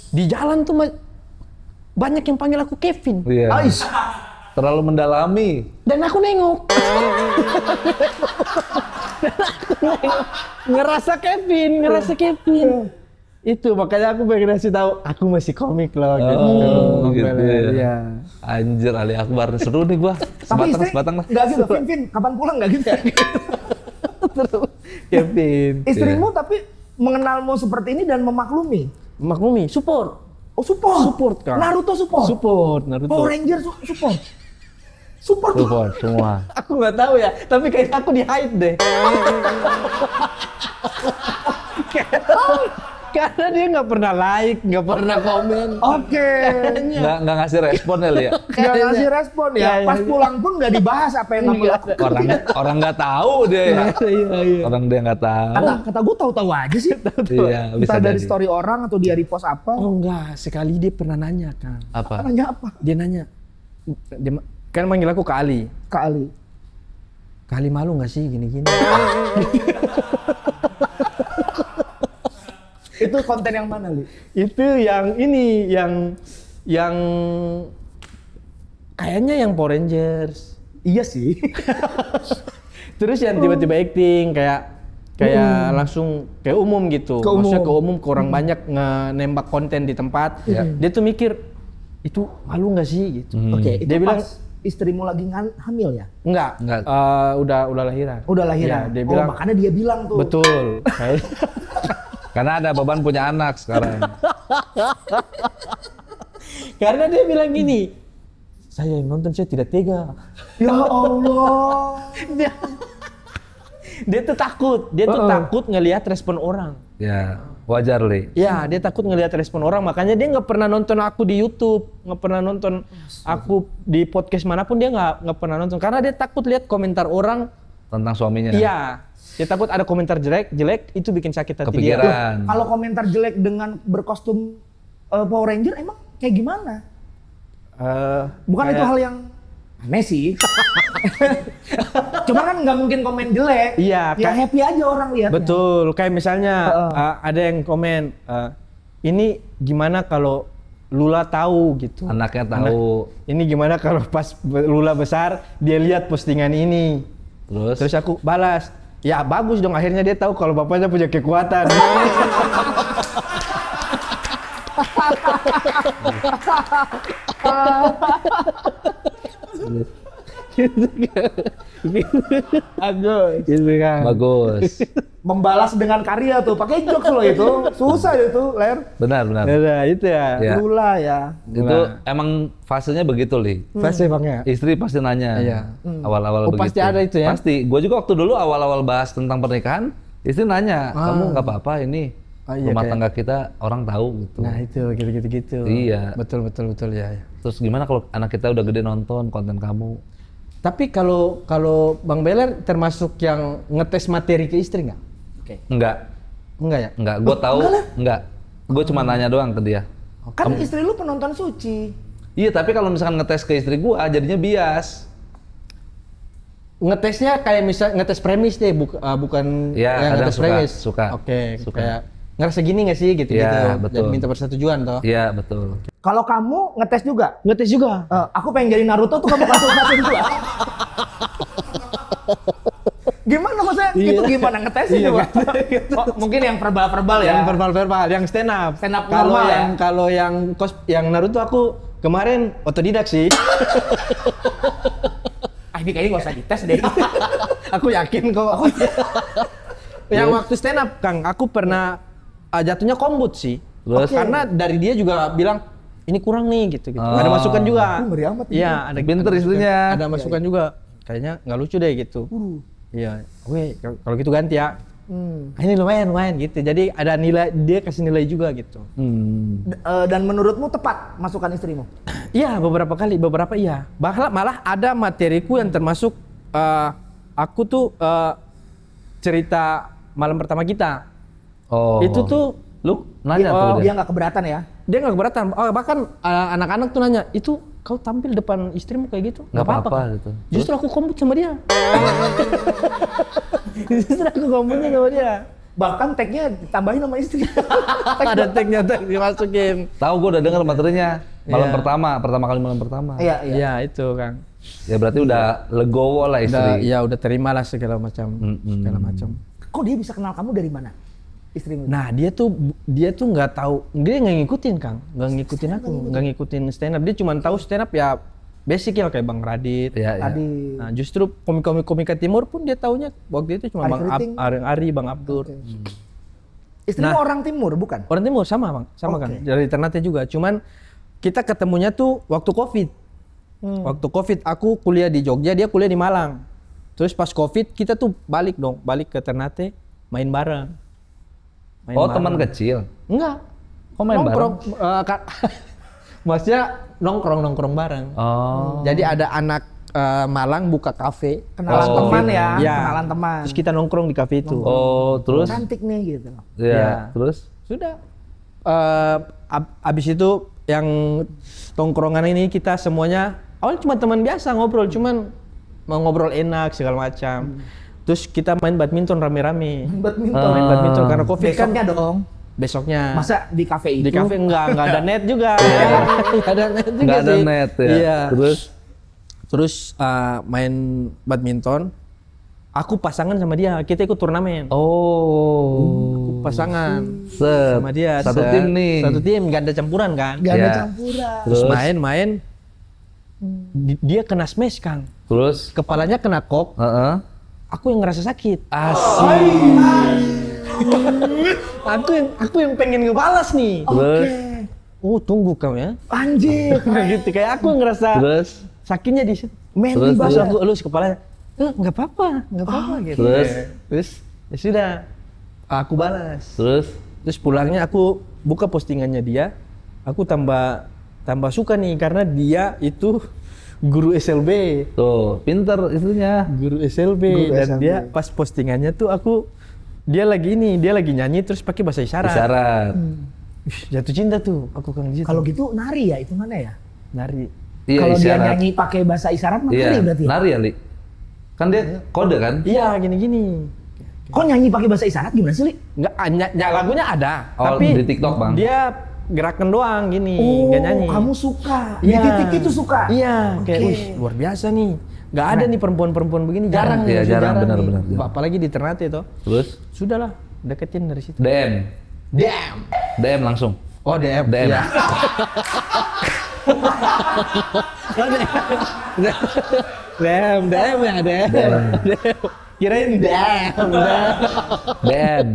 Di jalan tuh banyak yang panggil aku Kevin. Iya. Ais. Terlalu mendalami. Dan aku nengok. Ngerasa Kevin. Itu makanya aku pengen ngasih tahu aku masih komik loh gitu. Oh, gitu ya. Iya. Anjir Ali Akbar, seru nih gua. Tapi istri Sebatang lah. nggak gitu, Vin, kapan pulang nggak gitu ya? Kevin. Istrimu tapi mengenalmu seperti ini dan memaklumi. Maklumi, support. Oh, support. Support, Kang. Naruto support. Support Naruto. Power Ranger support. Support. Support semua. Aku nggak tahu ya, tapi kayaknya aku di hide deh. Karena dia nggak pernah like, nggak pernah komen. Oke. Nggak ngasih respon ya Li ya. Nggak ngasih respon ya. Iya, Pas iya. pulang pun nggak dibahas apa yang kamu lakukan. Orang nggak tahu dia ya. Iya. Orang dia nggak tahu. Kata gue tahu-tahu aja sih. Iya, bisa Entah dari jadi. story orang atau dia repost apa. Oh enggak, sekali dia pernah nanya Kang. Apa? Nanya apa? Dia nanya, Kan manggil aku Kak Ali. Kak Ali. Kak Ali malu nggak sih gini-gini? Itu konten yang mana, Li? Itu yang ini, yang kayaknya yang Power Rangers. Iya sih. Terus yang tiba-tiba acting kayak langsung kayak umum gitu. Ke umum. Maksudnya ke umum, ke orang banyak nembak konten di tempat. Dia tuh mikir itu malu nggak sih gitu. Oke, itu Dia bilang pas istrimu lagi hamil ya? enggak. Enggak. Udah lahiran. Udah lahiran. Iya, dia bilang makanya dia bilang tuh. betul. Karena ada beban punya anak sekarang. Karena dia bilang gini, saya yang nonton saya tidak tega. Ya Allah. Dia tuh takut, takut ngelihat respon orang. Ya, wajar, Li. Ya, dia takut ngelihat respon orang, makanya dia nggak pernah nonton aku di YouTube, nggak pernah nonton aku di podcast manapun, dia nggak pernah nonton karena dia takut lihat komentar orang Tentang suaminya. Iya, dia takut ada komentar jelek itu bikin sakit hati dia. Kepikiran. Kalau komentar jelek dengan berkostum Power Ranger emang kayak gimana? Bukan Kayak- itu hal yang aneh sih. Cuma kan nggak mungkin komen jelek. Iya, Ya happy aja orang lihatnya. Betul, kayak misalnya ada yang komen, ini gimana kalau Lula tahu gitu. Anaknya tahu. Ini gimana kalau pas Lula besar dia lihat postingan ini. Terus Terus aku balas, ya bagus dong akhirnya dia tahu kalau bapaknya punya kekuatan. Gitu kan. bagus. Membalas dengan karya tuh, pakai jokes loh itu. Susah itu, Ler. Benar, benar. Nah, itu ya. Ya. Lula ya. Itu emang fasenya begitu, Li. Pasti bang ya. Istri pasti nanya. Iya. Awal-awal Oh, begitu. pasti ada itu ya? Pasti. Gue juga waktu dulu awal-awal bahas tentang pernikahan, istri nanya, kamu nggak apa-apa ini Iya, rumah kayak- tangga kita orang tahu gitu. Nah itu gitu. Iya. Betul ya. Terus gimana kalau anak kita udah gede nonton konten kamu? Tapi kalau Bang Beler termasuk yang ngetes materi ke istri nggak? Oke. Enggak, Enggak ya? enggak. Gue tahu, enggak. Gue cuma nanya doang ke dia. Kan istri lu penonton suci. Iya, tapi kalau misalkan ngetes ke istri gue, jadinya bias. Ngetesnya kayak misal ngetes premis deh, bukan Iya, yang kadang ngetes suka, premis. suka. Oke, Suka. kayak ngerasa gini nggak sih gitu. Iya, betul. Dan minta persetujuan toh. Iya, betul. Kalau kamu ngetes juga, Ngetes juga. aku pengen jadi Naruto tuh kamu kasih gua. Gimana maksudnya? Iya. Itu gimana ngetesnya Iya, coba? Oh, mungkin yang verbal ya. Yang verbal, yang stand up. Stand up Kalau normal ya? kalau yang Naruto aku kemarin otodidak sih. Ini kayaknya nggak usah dites deh. Aku yakin kok. Yang waktu stand up Kang, aku pernah jatuhnya kombut sih. Terus? Karena dari dia juga bilang ini kurang nih gitu. Ada masukan juga. Ngeri amat ini. Iya, ada Pinter istrinya. Ada masukan juga. Kayaknya nggak lucu deh gitu. Iya, oke kalau gitu ganti ya. Ini lumayan gitu. Jadi ada nilai, dia kasih nilai juga gitu. Dan menurutmu tepat masukan istrimu? Iya, beberapa iya. Malah ada materiku yang termasuk aku tuh cerita malam pertama kita. Oh. Itu tuh Lu nanya tuh dia. Dia nggak keberatan ya? dia nggak keberatan. Bahkan anak-anak tuh nanya, itu kau tampil depan istrimu kayak gitu? Nggak apa-apa kan?" gitu. Justru aku kombut sama dia. Justru aku kombutnya sama dia. Bahkan tag-nya ditambahin sama istri. Ada tag-nya dimasukin. Tahu gue udah denger materinya. Malam Iya. pertama kali malam pertama. Iya. Iya itu Kang. Ya berarti udah legowo lah istri. Udah terima lah segala macam. Segala macam. Kok dia bisa kenal kamu dari mana? Istrimu. Nah dia tuh nggak tahu, dia nggak ngikutin Kang, nggak ngikutin aku, nggak ngikutin stand up. Dia cuma tahu stand up ya basic ya kayak Bang Radit. Iya, iya. Tadi. Nah justru komika timur pun dia taunya waktu itu cuma Ari Bang Kriting. Ari, Bang Abdur. Istrimu Nah. orang timur bukan? Orang timur sama Bang, sama Oke. Kang. Dari Ternate juga. Cuman kita ketemunya tuh waktu Covid. Waktu Covid aku kuliah di Jogja, dia kuliah di Malang. Terus pas Covid kita tuh balik ke Ternate main bareng. Oh teman kecil. Enggak. Kok main Nongkrong, maksudnya nongkrong bareng. Oh. Jadi ada anak Malang buka kafe. Kenalan Oh. teman ya, Iya. kenalan teman. Terus kita nongkrong di kafe itu. Oh terus? Cantik nih gitu. Iya. Iya. Terus? Sudah. Abis itu yang tongkrongan ini kita semuanya awalnya cuma teman biasa ngobrol, cuman mau ngobrol enak segala macam. Terus kita main badminton rame-rame. Badminton. Main badminton karena COVID kan. Besoknya dong. Besoknya. Masa di kafe itu? Di kafe enggak ada net juga. Enggak ada net juga Nggak ada sih. net ya. Iya. Terus main badminton. Aku pasangan sama dia, kita ikut turnamen. oh. Pasangan Set. sama dia. Satu tim nih. Satu tim, enggak ada campuran kan. Gak ada Ya. campuran. Terus Terus? main. Dia kena smash, Kang. Terus Kepalanya kena kok. Heeh. Aku yang ngerasa sakit. Asik. Aku yang pengen ngebalas nih. Terus Oh, tunggu kau ya. Anjir. Gitu kayak aku ngerasa terus sakitnya di situ. Manly Terus, Terus banget. aku elus kepalanya. Nggak apa-apa gitu. Terus? Ya sudah. Aku balas. terus Pulangnya aku buka postingannya dia. Aku tambah suka nih karena dia itu guru SLB. tuh, pinter itunya. Guru SLB Guru dan SLB. dia pas postingannya tuh dia lagi nyanyi terus pakai bahasa isyarat. Isyarat. Ih, jatuh cinta tuh aku kan gitu. Kalau gitu nari ya hitungannya ya? nari. Iya, Kalau dia isyarat. nyanyi pakai bahasa isyarat mah Iya, nari berarti ya? nari ya, Li? Kan dia kode kan? Iya, gini-gini. Kok nyanyi pakai bahasa isyarat gimana sih, Li? Enggak, lagunya ada, Oh, tapi di TikTok, Bang. dia gerakan doang gini, Oh, nggak nyanyi. kamu suka. Iya. Di titik itu suka. Iya, kayak Oke. wih, luar biasa nih. Nggak ada nih perempuan-perempuan begini, jarang nih. Iya, maksudnya jarang, nih. benar-benar, jarang. Apalagi di Ternate toh. Terus Sudahlah, deketin dari situ. DM. DM langsung. Oh, DM. DM. Iya. DM ya, DM. Kirain DM. DM.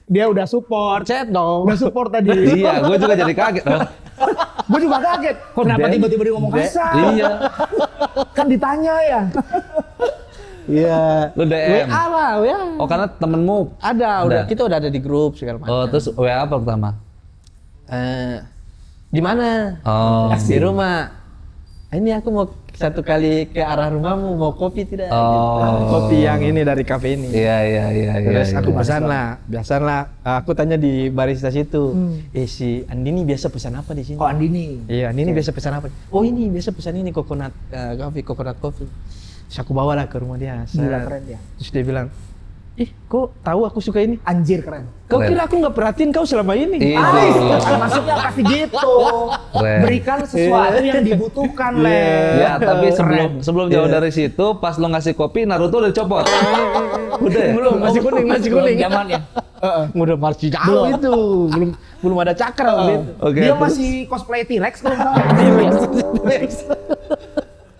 Dia udah support. Chat dong. Udah support tadi. Iya, gue juga jadi kaget loh. Gue juga kaget. Kok Kenapa Dan? tiba-tiba dia ngomong kasar? Iya. Kan ditanya ya. Iya. Lu DM. WA lah, WA. Oh, karena temenmu. Udah, kita udah ada di grup segala macam. Oh, terus WA apa pertama? Di mana? Oh. Di rumah. Ini aku mau satu kali ke arah rumahmu, mau kopi tidak? Oh. Gitu. Kopi yang ini dari kafe ini. Iya. Terus iya, aku iya. pesan lah, aku tanya di barista situ, si Andini biasa pesan apa di sini? Oh, Andini. Iya, Andini biasa pesan apa? Oh ini biasa pesan ini coconut coffee. Terus aku bawa lah ke rumah dia. Gila, keren ya. Terus dia bilang, kok tahu aku suka ini? Anjir keren. Kau Keren. kira aku nggak perhatiin kau selama ini? Iya. Maksudnya pasti gitu. Keren. Berikan sesuatu yang dibutuhkan, Le. Ya, tapi Keren. sebelum jauh dari situ, pas lo ngasih kopi, Naruto udah dicopot. Udah ya? Belum, masih kuning. Zamannya. Udah masih jauh itu, belum ada cakra gitu. Oke, Dia terus masih cosplay T-Rex kalau nggak salah.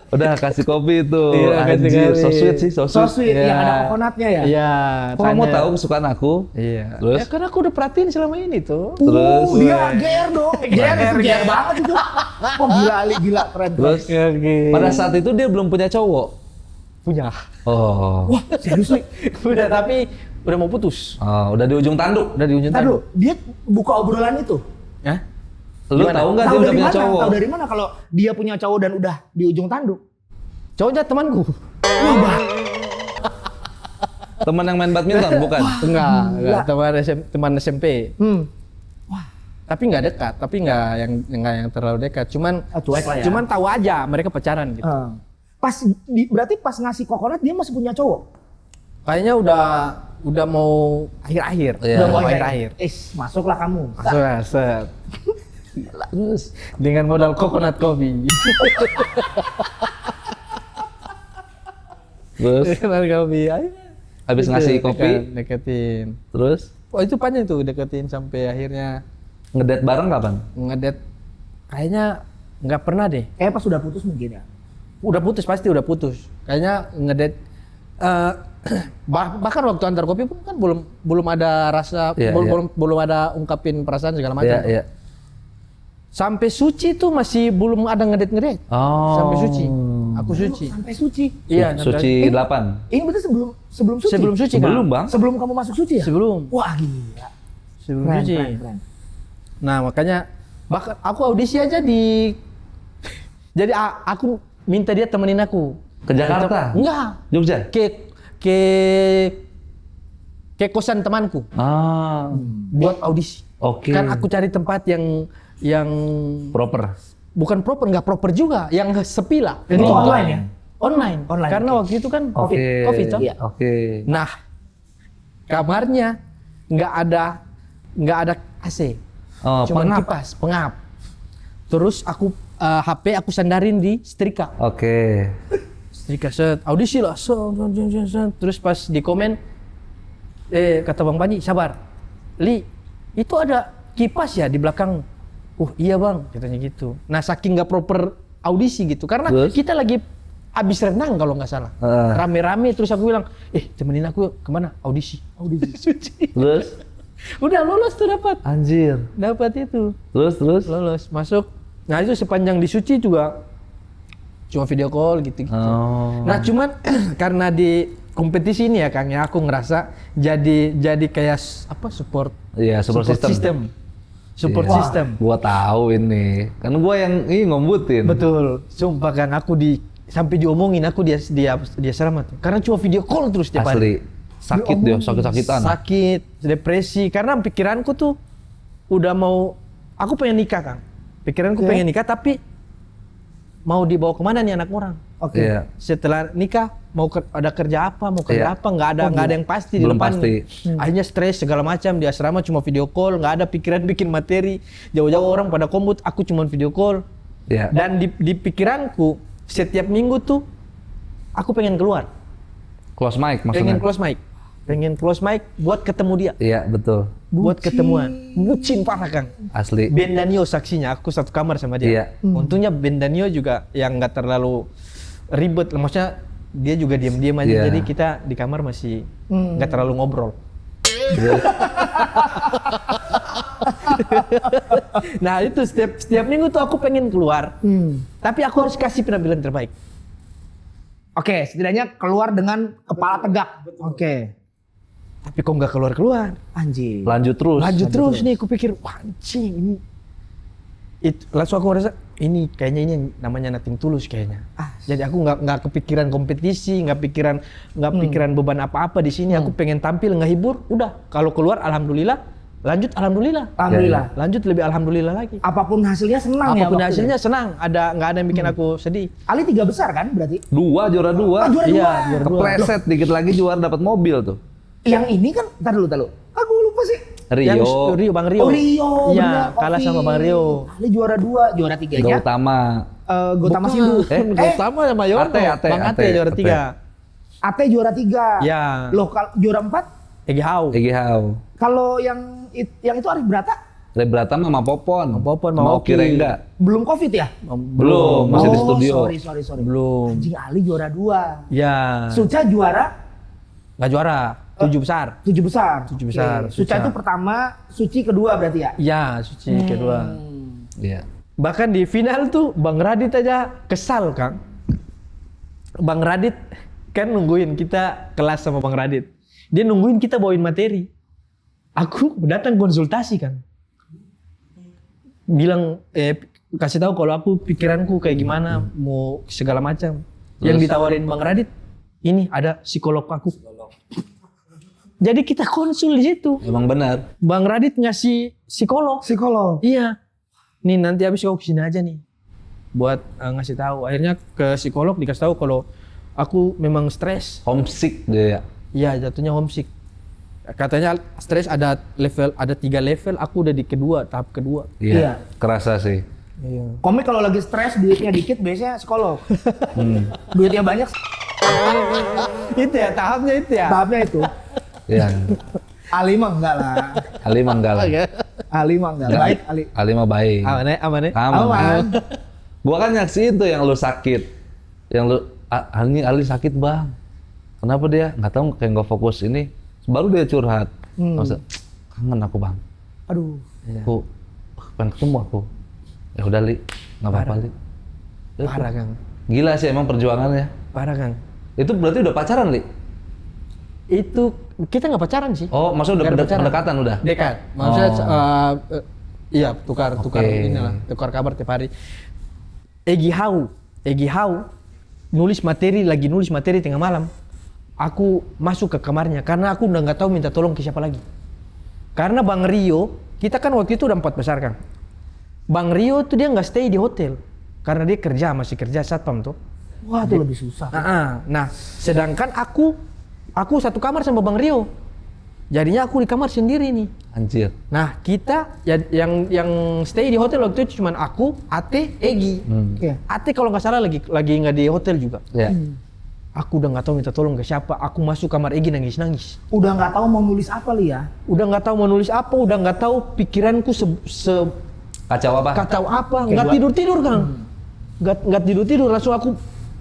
udah kasih kopi itu. Iya, kasih Anjir, kopi. so sweet sih, so So sweet. sweet, yang ada kokonatnya ya? Iya. Kok kamu tanya. tahu kesukaan aku? Iya. Terus? Ya karena aku udah perhatiin selama ini tuh. Terus? Dia GR dong. GR banget itu. Wah gila Ali, gila keren. Terus pada saat itu dia belum punya cowok. Punya. Oh. Wah serius Li? Udah tapi udah mau putus. Oh, udah di ujung tanduk. Udah di ujung Ntar dulu, dia buka obrolan itu. Hah? Lu tahu nggak dia Tahu udah dari punya mana? cowok? Tahu dari mana kalau dia punya cowok dan udah di ujung tanduk? Cowoknya temanku. Teman yang main badminton bukan? Enggak, teman SMP. Hmm. Tapi nggak dekat, tapi nggak yang terlalu dekat. Cuman Cuek lah ya. cuman tahu aja mereka pacaran gitu. Berarti pas ngasih kokonat dia masih punya cowok? Kayaknya udah mau akhir-akhir. Iya. Udah mau akhir-akhir. Masuklah kamu. Masuk lah, set. Terus Dengan modal coconut coffee. terus Coconut coffee. Ayo. habis Gitu, ngasih kopi, deketin. terus Oh itu panjang tuh deketin sampai akhirnya ngedate bareng kapan? ngedate. Kayaknya nggak pernah deh. Kayak pas udah putus mungkin ya? Udah putus, pasti udah putus. Kayaknya ngedate bahkan waktu antar kopi pun kan belum ada rasa, Iya, belum ada ungkapin perasaan segala macam. Iya. Sampai suci tuh masih belum ada ngedate. Oh. Sampai suci. Aku suci. Sampai suci. Iya, Suci 8. Ini berarti sebelum suci? Sebelum suci kan? Belum, Bang. Sebelum kamu masuk suci ya? Sebelum. Wah gila. Sebelum Keren, suci. keren. Nah, makanya bahkan aku audisi aja di jadi aku minta dia temenin aku Ke Jakarta? Enggak. Jogja? Ke kosan temanku Ah. buat audisi. Oke. Kan aku cari tempat yang Proper. bukan proper, nggak proper juga, yang sepi lah. Itu online ya? Online. Online, Karena oke. waktu itu kan Oke. COVID toh. Iya. Oke. Nah, kamarnya nggak ada AC, Oh, cuma pengap. kipas, pengap. Terus aku HP aku sandarin di setrika. Oke. Setrika set, audisi lah. Set. Terus pas di komen, kata Bang Panji, sabar. Li, itu ada kipas ya di belakang. Oh iya bang, katanya gitu. Nah saking nggak proper audisi gitu, karena Terus? kita lagi abis renang kalau nggak salah. Rame-rame, terus aku bilang, temenin aku kemana? Audisi. Suci. Terus? Udah lolos tuh dapat. Anjir. Dapat itu. Terus? Lolos, masuk. Nah itu sepanjang di Suci juga cuma video call gitu-gitu. Oh. Nah cuman karena di kompetisi ini ya Kang ya, aku ngerasa jadi kayak support Iya, support system. Support Iya. system. Gua tahu ini. Kan gua yang ngombutin. Betul. Sumpah Kang, aku sampai diomongin aku dia asrama tuh. Karena cuma video call terus tiap hari. Asli. Sakit dia, sakit-sakitan. Sakit, depresi. Karena pikiranku tuh udah mau, aku pengen nikah Kang. Pikiranku pengen nikah tapi mau dibawa kemana nih anak orang? Oke. Iya. Setelah nikah mau ada kerja apa, mau kerja Iya. apa, nggak ada yang pasti Belum di depan. pasti. Akhirnya stres segala macam, di asrama cuma video call, nggak ada pikiran bikin materi. Jauh-jauh orang pada komut, aku cuma video call. Iya. Dan di pikiranku setiap minggu tuh aku pengen keluar, Close mic pengen maksudnya. pengen close mic buat ketemu dia, Iya, betul. buat ketemuan. Bucin parah Kang. Asli. Ben Danio saksinya, aku satu kamar sama dia. Iya. Untungnya Ben Danio juga yang nggak terlalu ribet, maksudnya dia juga diam-diam aja, Iya. jadi kita di kamar masih nggak terlalu ngobrol. Terus? Nah itu setiap minggu tuh aku pengen keluar, tapi aku harus kasih penampilan terbaik. Oke, setidaknya keluar dengan kepala tegak. Oke. Tapi kok nggak keluar-keluar? Anjing. Lanjut terus. Nih, aku pikir, wah anjing ini. Langsung aku rasa, ini kayaknya ini yang namanya nothing tulus kayaknya. Jadi aku nggak kepikiran kompetisi, nggak pikiran beban apa-apa di sini. Aku pengen tampil, ngehibur, udah. Kalau keluar, alhamdulillah. Lanjut, alhamdulillah. Alhamdulillah. Lanjut lebih alhamdulillah lagi. Apapun hasilnya senang ya. Apapun waktu hasilnya itu? senang, nggak ada yang bikin aku sedih. Ali 3 besar kan berarti? Juara dua. Juara Iya, dua. juara dua. Kepleset dikit lagi juara dapat mobil tuh. Yang ini kan, tar dulu. Aku lupa sih. Yang Rio. Bang Rio. Oh Rio, Iya, bener, kalah Kofi. sama Bang Rio. Ali juara 2, juara 3-nya. Gautama. Gotama Bukan. Sindu. Gautama sama Yono. Ate, Bang Ate Ate, juara Ate. 3. Ate juara 3. Ya. Loh, kalau juara 4? Egi Hau. Egi Hau. Kalau yang itu Arif Brata Rebrata sama Popon. Sama Popon, Sama sama Oki Oki. Rengga. belum Covid ya? Belum, masih di studio. Sorry. Belum. Anjing, Ali juara 2. Ya. Suca juara Nggak juara. 7 besar. 7 besar. 7 besar, Oke. Suca Suca. itu pertama, Suci kedua berarti ya? Ya, Suci kedua. Iya. Bahkan di final tuh Bang Radit aja kesal, Kang. Bang Radit kan nungguin kita kelas sama Bang Radit. Dia nungguin kita bawain materi. Aku datang konsultasi, Kang. Bilang, kasih tahu kalau aku pikiranku kayak gimana, mau segala macam. Yang ditawarin Bang Radit, ini ada psikolog aku. Jadi kita konsul di situ. Emang benar. Bang Radit ngasih psikolog. Psikolog. Iya. Nih nanti habis kau kesini aja nih. Buat ngasih tahu. Akhirnya ke psikolog dikasih tahu kalau aku memang stres. Homesick dia ya. Iya, jatuhnya homesick. Katanya stres ada 3 level, aku udah di tahap kedua. Iya. Kerasa sih. Iya. Komik kalau lagi stres, duitnya dikit biasanya psikolog. Duitnya banyak, Itu ya, tahapnya itu ya. tahapnya itu. Iya. Ali mah enggak lah. Ali manggal. Ali mah enggak. Baik, Ali. Ali mah baik. Aman ya, aman ya. Aman. Gua kan nyaksiin tuh yang lu sakit. Yang lu Ali sakit, Bang. Kenapa dia? Nggak tahu, kayak nggak fokus ini. Baru dia curhat. Maksud, kangen aku, Bang. Aduh. Aku pengen ketemu aku. Ya udah, Li. Nggak apa-apa, Li. Ya, Parah, Kang. Gila sih emang perjuangannya. Parah, Kang. Itu berarti udah pacaran, Li? Itu kita nggak pacaran sih. Oh, maksudnya udah Nggak ada pacaran. pendekatan udah? Dekat. Maksudnya iya, tukar Oke. inilah, tukar kabar tiap hari. Egi Hau nulis materi tengah malam. Aku masuk ke kamarnya karena aku udah nggak tahu minta tolong ke siapa lagi. Karena Bang Rio, kita kan waktu itu udah 4 besar, Kang. Bang Rio tuh dia nggak stay di hotel karena dia masih kerja satpam tuh. Wah, itu lebih susah. Nah, sedangkan aku satu kamar sama Bang Rio. Jadinya aku di kamar sendiri nih. Anjir. Nah, kita ya, yang stay di hotel waktu itu cuma aku, Ate, Egi. Iya. Ate kalau nggak salah lagi nggak di hotel juga. Ya. Aku udah nggak tahu minta tolong ke siapa. Aku masuk kamar Egi nangis. Udah nggak tahu mau nulis apa li ya. Udah nggak tahu mau nulis apa, udah nggak tahu pikiranku Kacau apa? nggak tidur Kang. Nggak tidur, langsung aku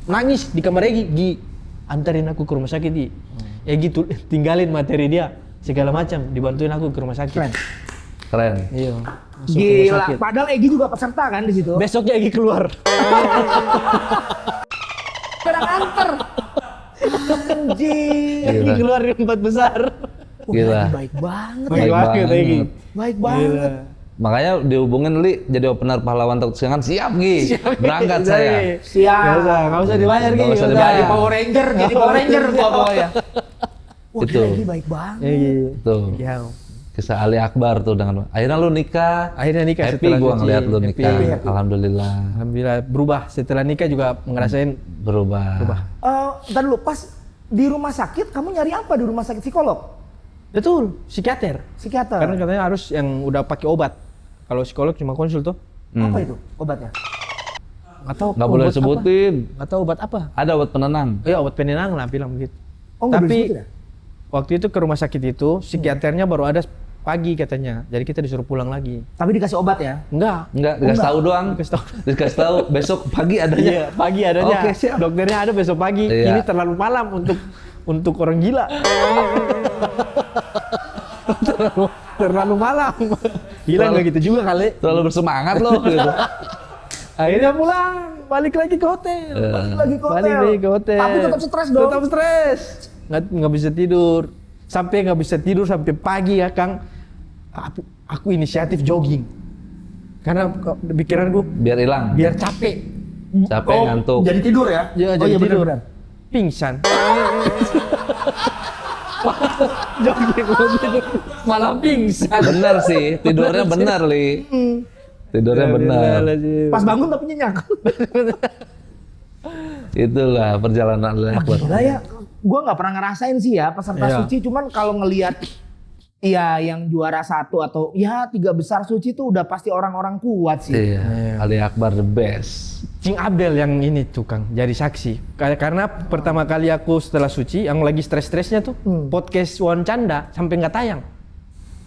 nangis di kamar Egi. Gi, antarin aku ke rumah sakit Gi. Egi tuh tinggalin materi dia segala macam, dibantuin aku ke rumah sakit. Keren. Iya. masuk ke rumah Gila, sakit. padahal Egi juga peserta kan di situ. Besoknya Egi keluar. Kadang anter. Anjir. Egi keluar di tempat besar. Wah, Gila. Egi baik banget. Baik banget Egi. Baik banget. Makanya dihubungin Li jadi opener pahlawan takut kesenangan, siap Gi. Berangkat Jadi, saya. Siap. Nggak usah dibayar Gi. Nggak usah Jadi dibayar. Power Ranger, jadi Power Ranger gua pokoknya. Wah, Itu. gila, Egi baik banget. Egi. Tuh. Ya. Kisah Ali Akbar tuh dengan akhirnya lu nikah. Akhirnya nikah Happy setelah gua suci. ngeliat lu Happy. nikah. Alhamdulillah Alhamdulillah berubah. Setelah nikah juga ngerasain berubah. Ntar dulu, pas di rumah sakit, kamu nyari apa di rumah sakit? Psikolog? betul psikiater. Psikiater? Karena katanya harus yang udah pakai obat. Kalau psikolog cuma konsul tuh. Apa itu obatnya? Nggak tahu. Nggak boleh obat sebutin. apa. Nggak tahu obat apa. Ada obat penenang. Iya obat penenang lah bilang begitu. Oh, nggak boleh Tapi disebutin ya? waktu itu ke rumah sakit itu psikiaternya baru ada pagi katanya. Jadi kita disuruh pulang lagi. Tapi dikasih obat ya? Enggak. Enggak, dikasih tahu doang. Dikasih tahu. Dikasih tahu besok pagi adanya. Iya, pagi adanya. Oke, siap. Dokternya ada besok pagi. Iya. Ini terlalu malam untuk orang gila. terlalu malam. Gila nggak gitu juga kali. Terlalu bersemangat loh gitu. Akhirnya pulang, balik lagi ke hotel. Balik lagi ke hotel. Balik lagi ke hotel. Tapi tetap stres dong. Tetap stres. Nggak bisa tidur. Sampai nggak bisa tidur sampai pagi ya Kang. Aku inisiatif jogging. Karena pikiran gue Biar hilang. biar capek. Capek ngantuk. Jadi tidur ya? Ya, Oh jadi iya tidur. benar-benar. Pingsan. Jogging mau tidur malah pingsan. Bener sih, tidurnya bener Li. Tidurnya bener. Pas bangun tapi nyenyak. Itulah perjalanan Ali Akbar. Gila ya, gue nggak pernah ngerasain sih ya peserta Iya. suci. Cuman kalau ngelihat ya yang juara 1 atau ya 3 besar suci tuh udah pasti orang-orang kuat sih. Iya, Ali Akbar the best. Cing Abdel yang ini tuh Kang, jadi saksi. Karena pertama kali aku setelah suci, yang lagi stres-stresnya tuh, podcast Wan Canda sampai nggak tayang.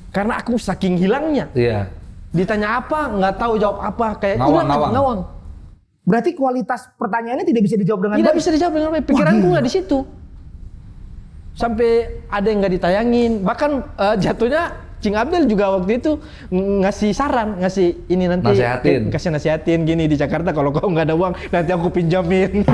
Karena aku saking hilangnya. Iya. Ditanya apa, nggak tahu jawab apa, kayak Ngawang, hilang aja, ngawang. Berarti kualitas pertanyaannya tidak bisa dijawab dengan Tidak baik. bisa dijawab dengan baik. Pikiranku nggak di situ. Sampai ada yang nggak ditayangin. Bahkan jatuhnya Cing Abdel juga waktu itu ngasih saran, ngasih ini nanti kasih nasihatin gini di Jakarta kalau kau nggak ada uang nanti aku pinjamin.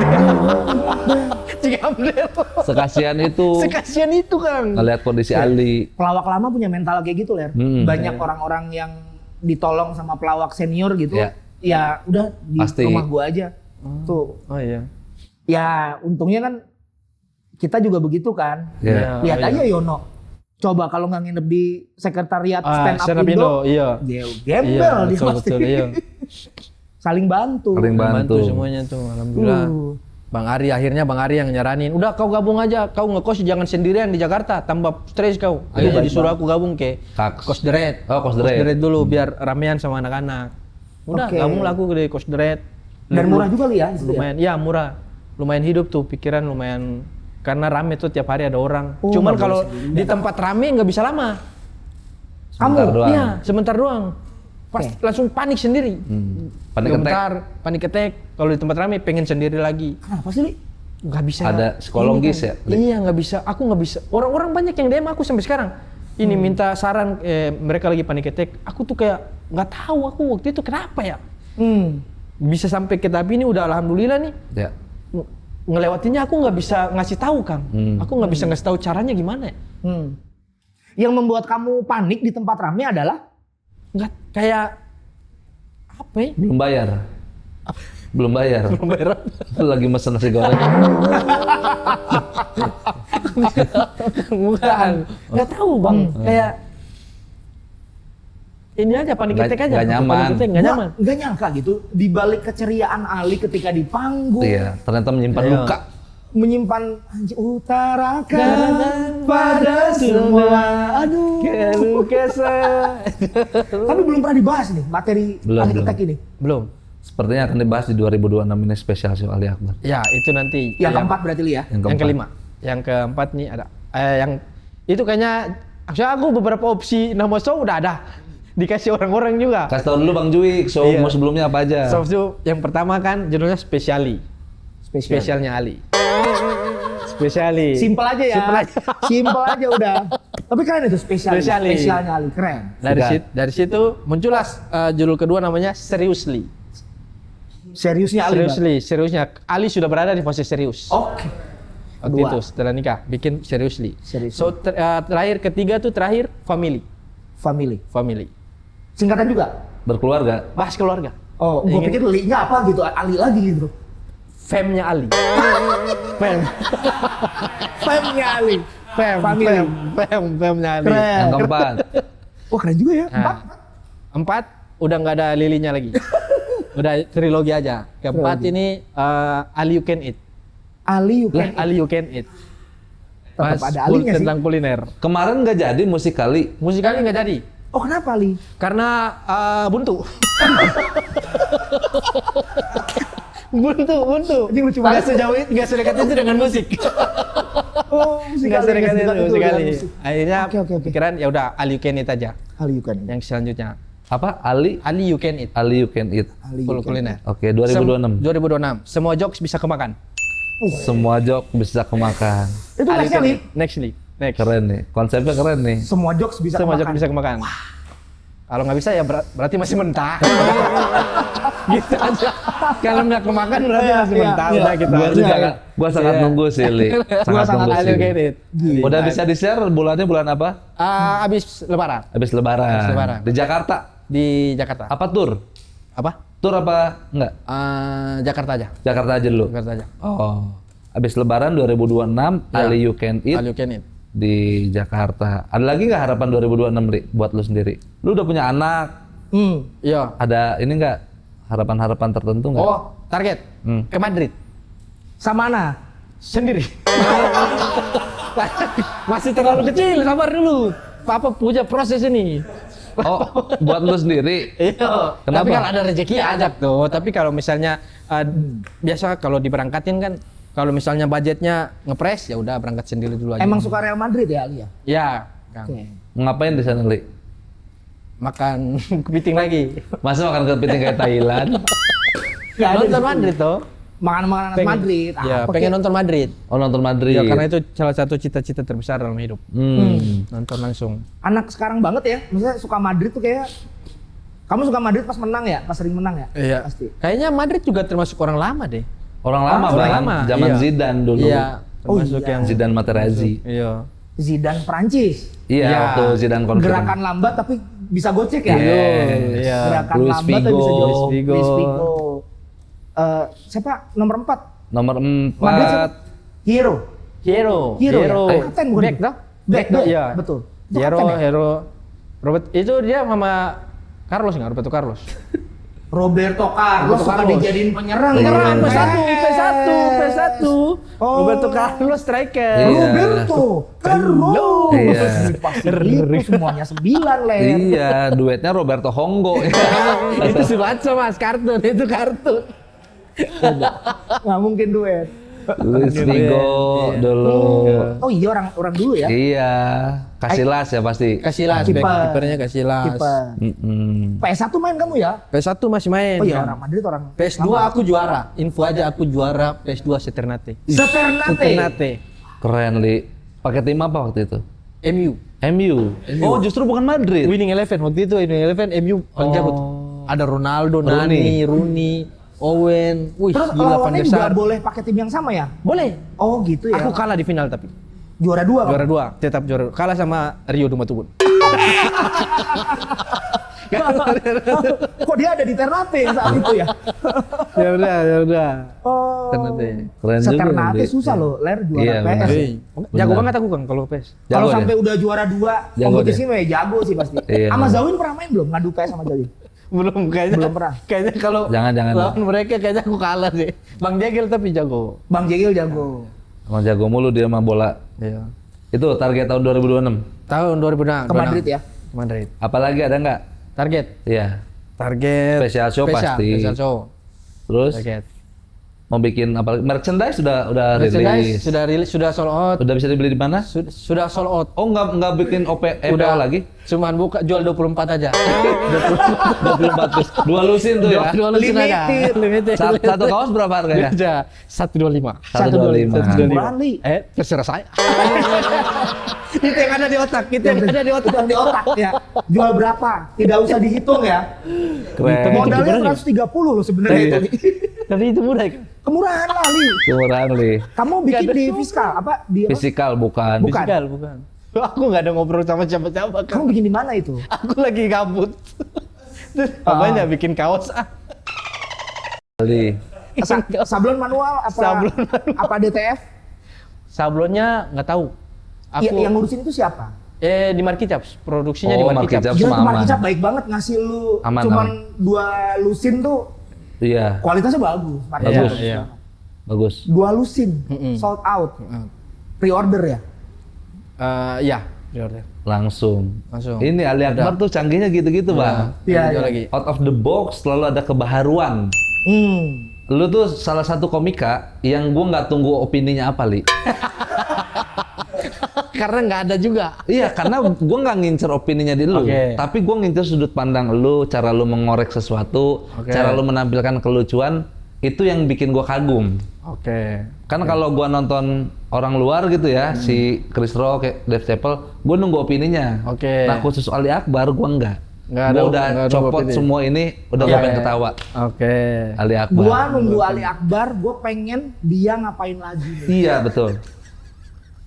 Cing Abdel. Sekasian itu. Sekasian itu Kang. Ngeliat kondisi Ali. Pelawak lama punya mental kayak gitu, Ler. Banyak orang-orang yang ditolong sama pelawak senior gitu. Iya. Ya udah di Pasti. rumah gua aja. Tuh. Oh iya. Ya untungnya kan kita juga begitu kan. Iya. Lihat Oh, iya. aja Yono. Coba kalau nggak nginep di sekretariat stand up Stand Up Indo, Indo, iya. dia Iya, gembel dia betul, pasti. betul, iya. Saling bantu. Saling bantu. semuanya tuh, alhamdulillah. Bang Ari akhirnya Bang Ari yang nyaranin, udah kau gabung aja, kau ngekos jangan sendirian di Jakarta, tambah stres kau. Akhirnya disuruh aku gabung ke Kos Deret. Oh, Kos Deret. Dulu biar ramean sama anak-anak. Udah Oke. gabung lah aku di Kos Deret. Dan murah juga li ya. di situ ya? Lumayan, ya murah. Lumayan hidup tuh, pikiran lumayan karena rame tuh tiap hari ada orang. Oh, Cuman nggak kalau boleh sendirian. di tempat rame nggak bisa lama. Sebentar doang. Iya, sebentar doang. Pas Oke. langsung panik sendiri. Panik Gemetar, panik attack. Kalau di tempat rame pengen sendiri lagi. Kenapa sih li? Nggak bisa. Ada psikologis Ini ya? kan. Iya nggak bisa. Aku nggak bisa. Orang-orang banyak yang DM aku sampai sekarang. Ini minta saran. Mereka lagi panik attack. Aku tuh kayak nggak tahu aku waktu itu kenapa ya. Bisa sampai ke tahap ini udah alhamdulillah nih. Ya. Ngelewatinya aku nggak bisa ngasih tahu Kang. Aku nggak bisa ngasih tahu caranya gimana. Ya. Yang membuat kamu panik di tempat ramai adalah Nggak kayak apa ya? Belum bayar. Belum bayar. Belum bayar. Lagi mesen nasi goreng. Bukan. Nggak tahu Bang. Kayak ini aja panik Nggak- attack aja. nggak nyaman. Panik attack, nggak Gua nyaman. nggak nyangka gitu di balik keceriaan Ali ketika di panggung Iya, ternyata menyimpan Iya. luka. menyimpan anjing, utarakan pada semua. Aduh. Keluh kesah. Tapi belum pernah dibahas nih materi Belum, Panic belum. Attack ini. Belum. Sepertinya akan dibahas di 2026 ini spesial show Ali Akbar. Ya, itu nanti. Yang keempat berarti Li ya. Yang Yang kelima. Yang keempat nih ada. Yang itu kayaknya actually aku beberapa opsi nama show udah ada. Dikasih orang-orang juga. Kasih tau dulu Bang Juik, show Iya. mau sebelumnya apa aja? Show yang pertama kan judulnya Spesiali. Spesialnya Ali. Spesiali. Simpel aja ya. Simpel aja. Simpel aja udah. Tapi keren itu Spesiali. spesialnya Ali keren. Dari situ muncullah judul kedua namanya Seriously. Seriusnya Ali. Bar. Seriusnya. Ali sudah berada di fase serius. Oke. Waktu Kedua. itu setelah nikah bikin Seriously. Seriously. So terakhir ketiga tuh terakhir family. Family. Singkatan juga. Berkeluarga. Bahas keluarga. Oh, gua pikir Li-nya apa gitu, Ali lagi gitu. Famnya Ali. Fam. Famnya Ali. Family. Famnya Ali. Keren. Yang keempat. Wah keren juga ya. Nah, empat udah nggak ada lilinya lagi. Udah trilogi aja. Keempat Trilogi. ini Ali You Can Eat. Ali you can Ali You Can Eat. tetap Bahas ada alinya sih. tentang kuliner. Kemarin nggak jadi musik kali. Musikali nggak jadi Oh kenapa Ali? karena buntu. buntu. Ini lucu Nggak banget. sejauh itu, nggak sedekat itu dengan musik. Oh musik Nggak sedekat itu musik kali. Akhirnya Oke. pikiran ya udah Ali You Can Eat aja. Ali you can eat. Yang selanjutnya Apa? Ali? Ali You Can Eat. Ali You Can Eat. Ali you Full can kuliner. Oke, 2026. 2026. Semua jokes bisa kemakan. Semua jok bisa kemakan. Itu Ali nextnya Can Li. Eat. Next. Keren nih. Konsepnya keren nih. Semua jokes bisa Semua kemakan. jokes bisa kemakan. Kalau nggak bisa ya berarti masih mentah. Gitu aja. Kalau nggak kemakan berarti Iya, masih iya, mentah. iya. Udah kita. Gua sangat Iya. nunggu sih, Li. Gua Sangat sangat nunggu Ali sih. You Can Eat. Udah bisa di-share bulannya bulan apa? Abis Lebaran Habis Lebaran. Habis Lebaran. Di Jakarta. di Jakarta. Apa tur? Apa? Tur apa enggak? Jakarta aja. Jakarta aja dulu. Jakarta aja. Oh. Habis Lebaran 2026, Ya. Ali You Can Eat Ali You Can Eat. di Jakarta. Ada lagi nggak harapan 2026, Li, buat lu sendiri? Lu udah punya anak, Iya. ada ini nggak harapan-harapan tertentu nggak? Oh, target ke Madrid Sama Ana. sendiri. Masih terlalu kecil, sabar dulu. Papa punya proses ini. Oh, buat lu sendiri? Iya. Kenapa? Tapi kalau ada rezeki ajak tuh. Tapi kalau misalnya biasa kalau diberangkatin kan kalau misalnya budgetnya ngepres ya udah berangkat sendiri dulu aja. Emang suka Real Madrid ya Ali ya? Ya. Kang. Oke. Ngapain di sana, Li? Makan kepiting lagi. Masa makan kepiting kayak Thailand? Nggak ada Nonton di situ. Madrid tuh. Makanan Madrid. Ya, Apa pengen kek? nonton Madrid. Oh, nonton Madrid. Ya, karena itu salah satu cita-cita terbesar dalam hidup. Nonton langsung. Anak sekarang banget ya. Maksudnya suka Madrid tuh kayak kamu suka Madrid pas menang ya? Pas sering menang ya? Iya. Pasti. Kayaknya Madrid juga termasuk orang lama deh. Orang lama, Orang Bang. lama, Zaman iya. Zidane dulu. Iya, Oh, termasuk iya. yang Zidane Materazzi. Iya. Zidane Prancis. Iya, Iya. waktu Zidane confirm. Gerakan lambat tapi bisa gocek ya? Iya. Gerakan Luis lambat tapi bisa Figo. gocek. Luis Figo. Luis Figo. Siapa? Nomor 4. Nomor Madrid siapa? 4. Hero. Hero. Hero ya? Kapten bukan? Back toh? Back, toh? back. Iya. Betul. Itu Hero, kapten ya? Hero. Robert itu dia sama Carlos nggak? Roberto Carlos. Roberto Carlos Roberto suka Carlos. dijadiin penyerang. Penyerang ya, P1. Oh. Roberto Carlos striker. Iya. Roberto Carlos. Iya. Pasti itu semuanya 9 ler. Iya, duetnya Roberto Honggo. Itu si baca mas, kartun itu kartun. Nggak mungkin duet. Luis Figo Iya. dulu. Oh iya orang dulu ya. Iya, Casillas ya pasti. Casillas, Kiper. kipernya Casillas. Kiper. PS1 main kamu ya? PS1 masih main. Oh iya kan? orang Madrid orang. PS2 aku juara. Info aja aku juara PS2 Seternate. Seternate. Keren, Li. Pakai tim apa waktu itu? MU. MU. Oh, justru bukan Madrid. Winning Eleven waktu itu Winning Eleven MU paling jago tuh. Ada Ronaldo, Nani, Rooney, Owen. Wih, Terus gila lawannya Van der juga Sar. boleh pakai tim yang sama ya? Boleh. Oh gitu ya. Aku kalah di final tapi. Juara 2 Juara 2, tetap juara. Kalah sama Rio Dumatubun. Kok dia ada di Ternate saat itu ya? Ya udah. Oh. Ternate. Keren juga. Ternate Lee. susah loh, Ler juara Iya, PS. benar. Hei, jago Benar. banget aku Kang kalau PES. Kalau Jago sampai dia? udah juara 2 Jago kompetisi mah ya jago sih pasti. Iya. Sama Zawin pernah main belum? Ngadu PS sama Zawin? Belum kayaknya. Belum pernah. Kayaknya kalau Jangan. lawan mereka kayaknya aku kalah deh. Bang Jegel tapi jago. Bang Jegil jago. Emang jago mulu dia sama bola. Iya. Itu target tahun 2026. Tahun 2006. Ke Madrid ya? Madrid. Apalagi ada nggak? Target. Iya. Target. Special show pasti. Special show. Terus Target. mau bikin apa? Merchandise sudah Merchandise rilis. sudah rilis, sudah sold out. Udah bisa dibeli di mana? Sudah sold out. Oh nggak bikin EPO lagi? Cuman buka jual 24 aja. 24 piece. Dua lusin tuh ya. Dua lusin aja. Limited. Limited. Satu kaos berapa harganya? Aja 125. 125. Murah, Li. Terserah saya. Itu yang ada di otak, itu yang ada di otak. Itu di otak ya. Jual berapa? Tidak usah dihitung ya. Keren. Modalnya 130 loh sebenarnya Iya. itu. Tapi itu murah kan? Kemurahan lah, Li. Murahan Li. Kamu bikin di fiskal apa? Di apa? Fisikal bukan. Bukan. Fisikal, bukan. Aku nggak ada ngobrol sama siapa-siapa kan. Kamu bikin di mana itu? Aku lagi gabut. Terus apanya bikin kaos Li. Sablon manual apa? Sablon manual. Apa DTF? Sablonnya nggak tahu. Aku Yang ngurusin itu siapa? di Markicaps, produksinya Oh, di Markicaps. Markicaps. Gila, Sama kemarin aman. Kicap baik banget ngasih lu Aman, cuman aman. 2 lusin tuh Iya. kualitasnya bagus. Markicaps. Bagus. Iya. Bagus. 2 lusin sold out. Pre-order ya? Iya, pre-order. Langsung. Langsung. Ini Ali Akbar tuh canggihnya gitu-gitu, Bang. Iya, Jual iya. lagi. Out of the box selalu ada kebaharuan. Lu tuh salah satu komika yang gua nggak tunggu opininya apa, Li. Karena nggak ada juga. Iya, karena gua nggak ngincer opininya di lu, Oke. tapi gua ngincer sudut pandang lu, cara lu mengorek sesuatu, Oke. cara lu menampilkan kelucuan, itu yang bikin gua kagum. Oke. Kan kalau gua nonton orang luar gitu ya, si Chris Rock, kayak Dave Chappelle, gua nunggu opininya. Oke. Nah khusus Ali Akbar gua enggak. Nggak Gua ada- udah nggak ada copot opini. semua ini, udah Oke. gak pengen ketawa. Oke. Ali Akbar. Gua nunggu Ali Akbar, gua pengen dia ngapain lagi nih. Iya betul.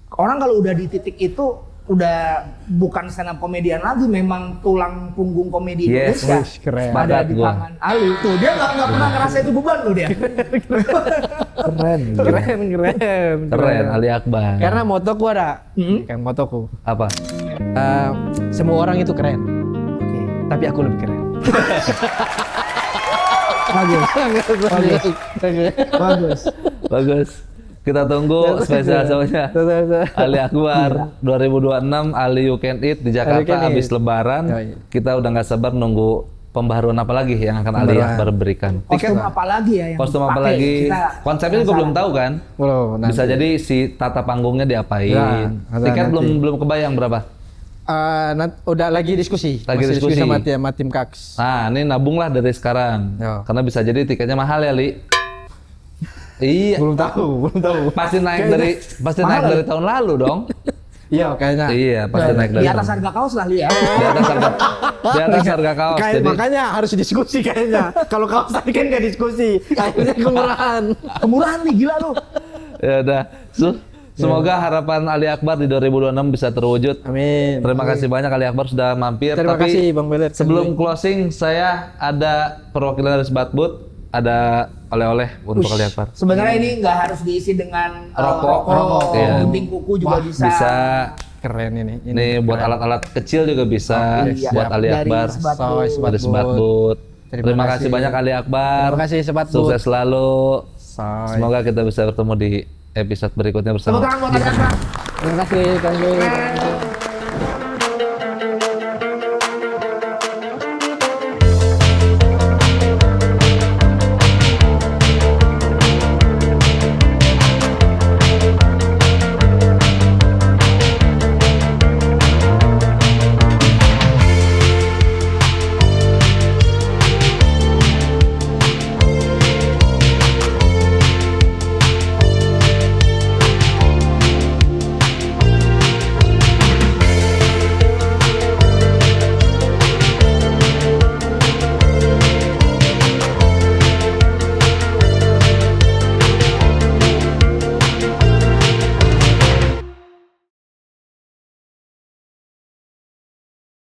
Orang kalau udah di titik itu udah bukan stand up komedian lagi, memang tulang punggung komedi Yes. Indonesia. Wih, keren. Ada Sepakat di gua. tangan Ali. Tuh dia nggak pernah ngerasa itu beban loh dia. Keren. Keren Ali Akbar. Karena motoku ada. Kan motoku. Apa? Semua orang itu keren. Oke. Tapi aku lebih keren. Bagus. Bagus. Bagus. Kita tunggu spesial shownya Ali Akbar 2026 Ali You Can Eat di Ali Jakarta Can Eat. habis Lebaran. Yoi. Kita udah nggak sabar nunggu pembaharuan apa lagi yang akan Ali Pembaharuan. Akbar berikan. Kostum apa lagi ya yang Kostum apa pakai? lagi? Kita Konsepnya juga belum tahu kan? Belum. Bisa jadi si tata panggungnya diapain. Ya, ada Tiket nanti. belum kebayang berapa. Udah lagi diskusi. Lagi Masih diskusi. sama tim Kaks. Nah, ini nabunglah dari sekarang. Ya. Karena bisa jadi tiketnya mahal ya, Li. Iya, Belum tahu. pasti naik Mahal dari ya? tahun lalu dong. Iya, kayaknya. Iya, pasti naik dari Di atas tahun. harga kaos lah Li ya. Di atas harga kaos. Kayak, Jadi makanya harus diskusi kayaknya. Kalau kaos tadi kan nggak diskusi, akhirnya kemurahan. Kemurahan nih gila lu. ya udah. Semoga harapan Ali Akbar di 2026 bisa terwujud. Amin. Terima kasih banyak Ali Akbar sudah mampir. Terima Tapi kasih Bang Beler. sebelum closing, saya ada perwakilan dari Sebatbut, ada oleh-oleh untuk Ali Akbar. Sebenarnya ini nggak harus diisi dengan Rokok, iya. gunting kuku juga bisa. Bisa. Keren ini. Ini buat alat-alat kecil juga bisa. Iya. Buat Ali Dari Akbar. Sebatbut. Dari Sebatbut. Terima kasih banyak Ali Akbar. Terima kasih Sebatbut. Sukses selalu. Soy. Semoga kita bisa bertemu di episode berikutnya Tepuk bersama. tangan buat Ali Akbar. Terima kasih Kang Beler.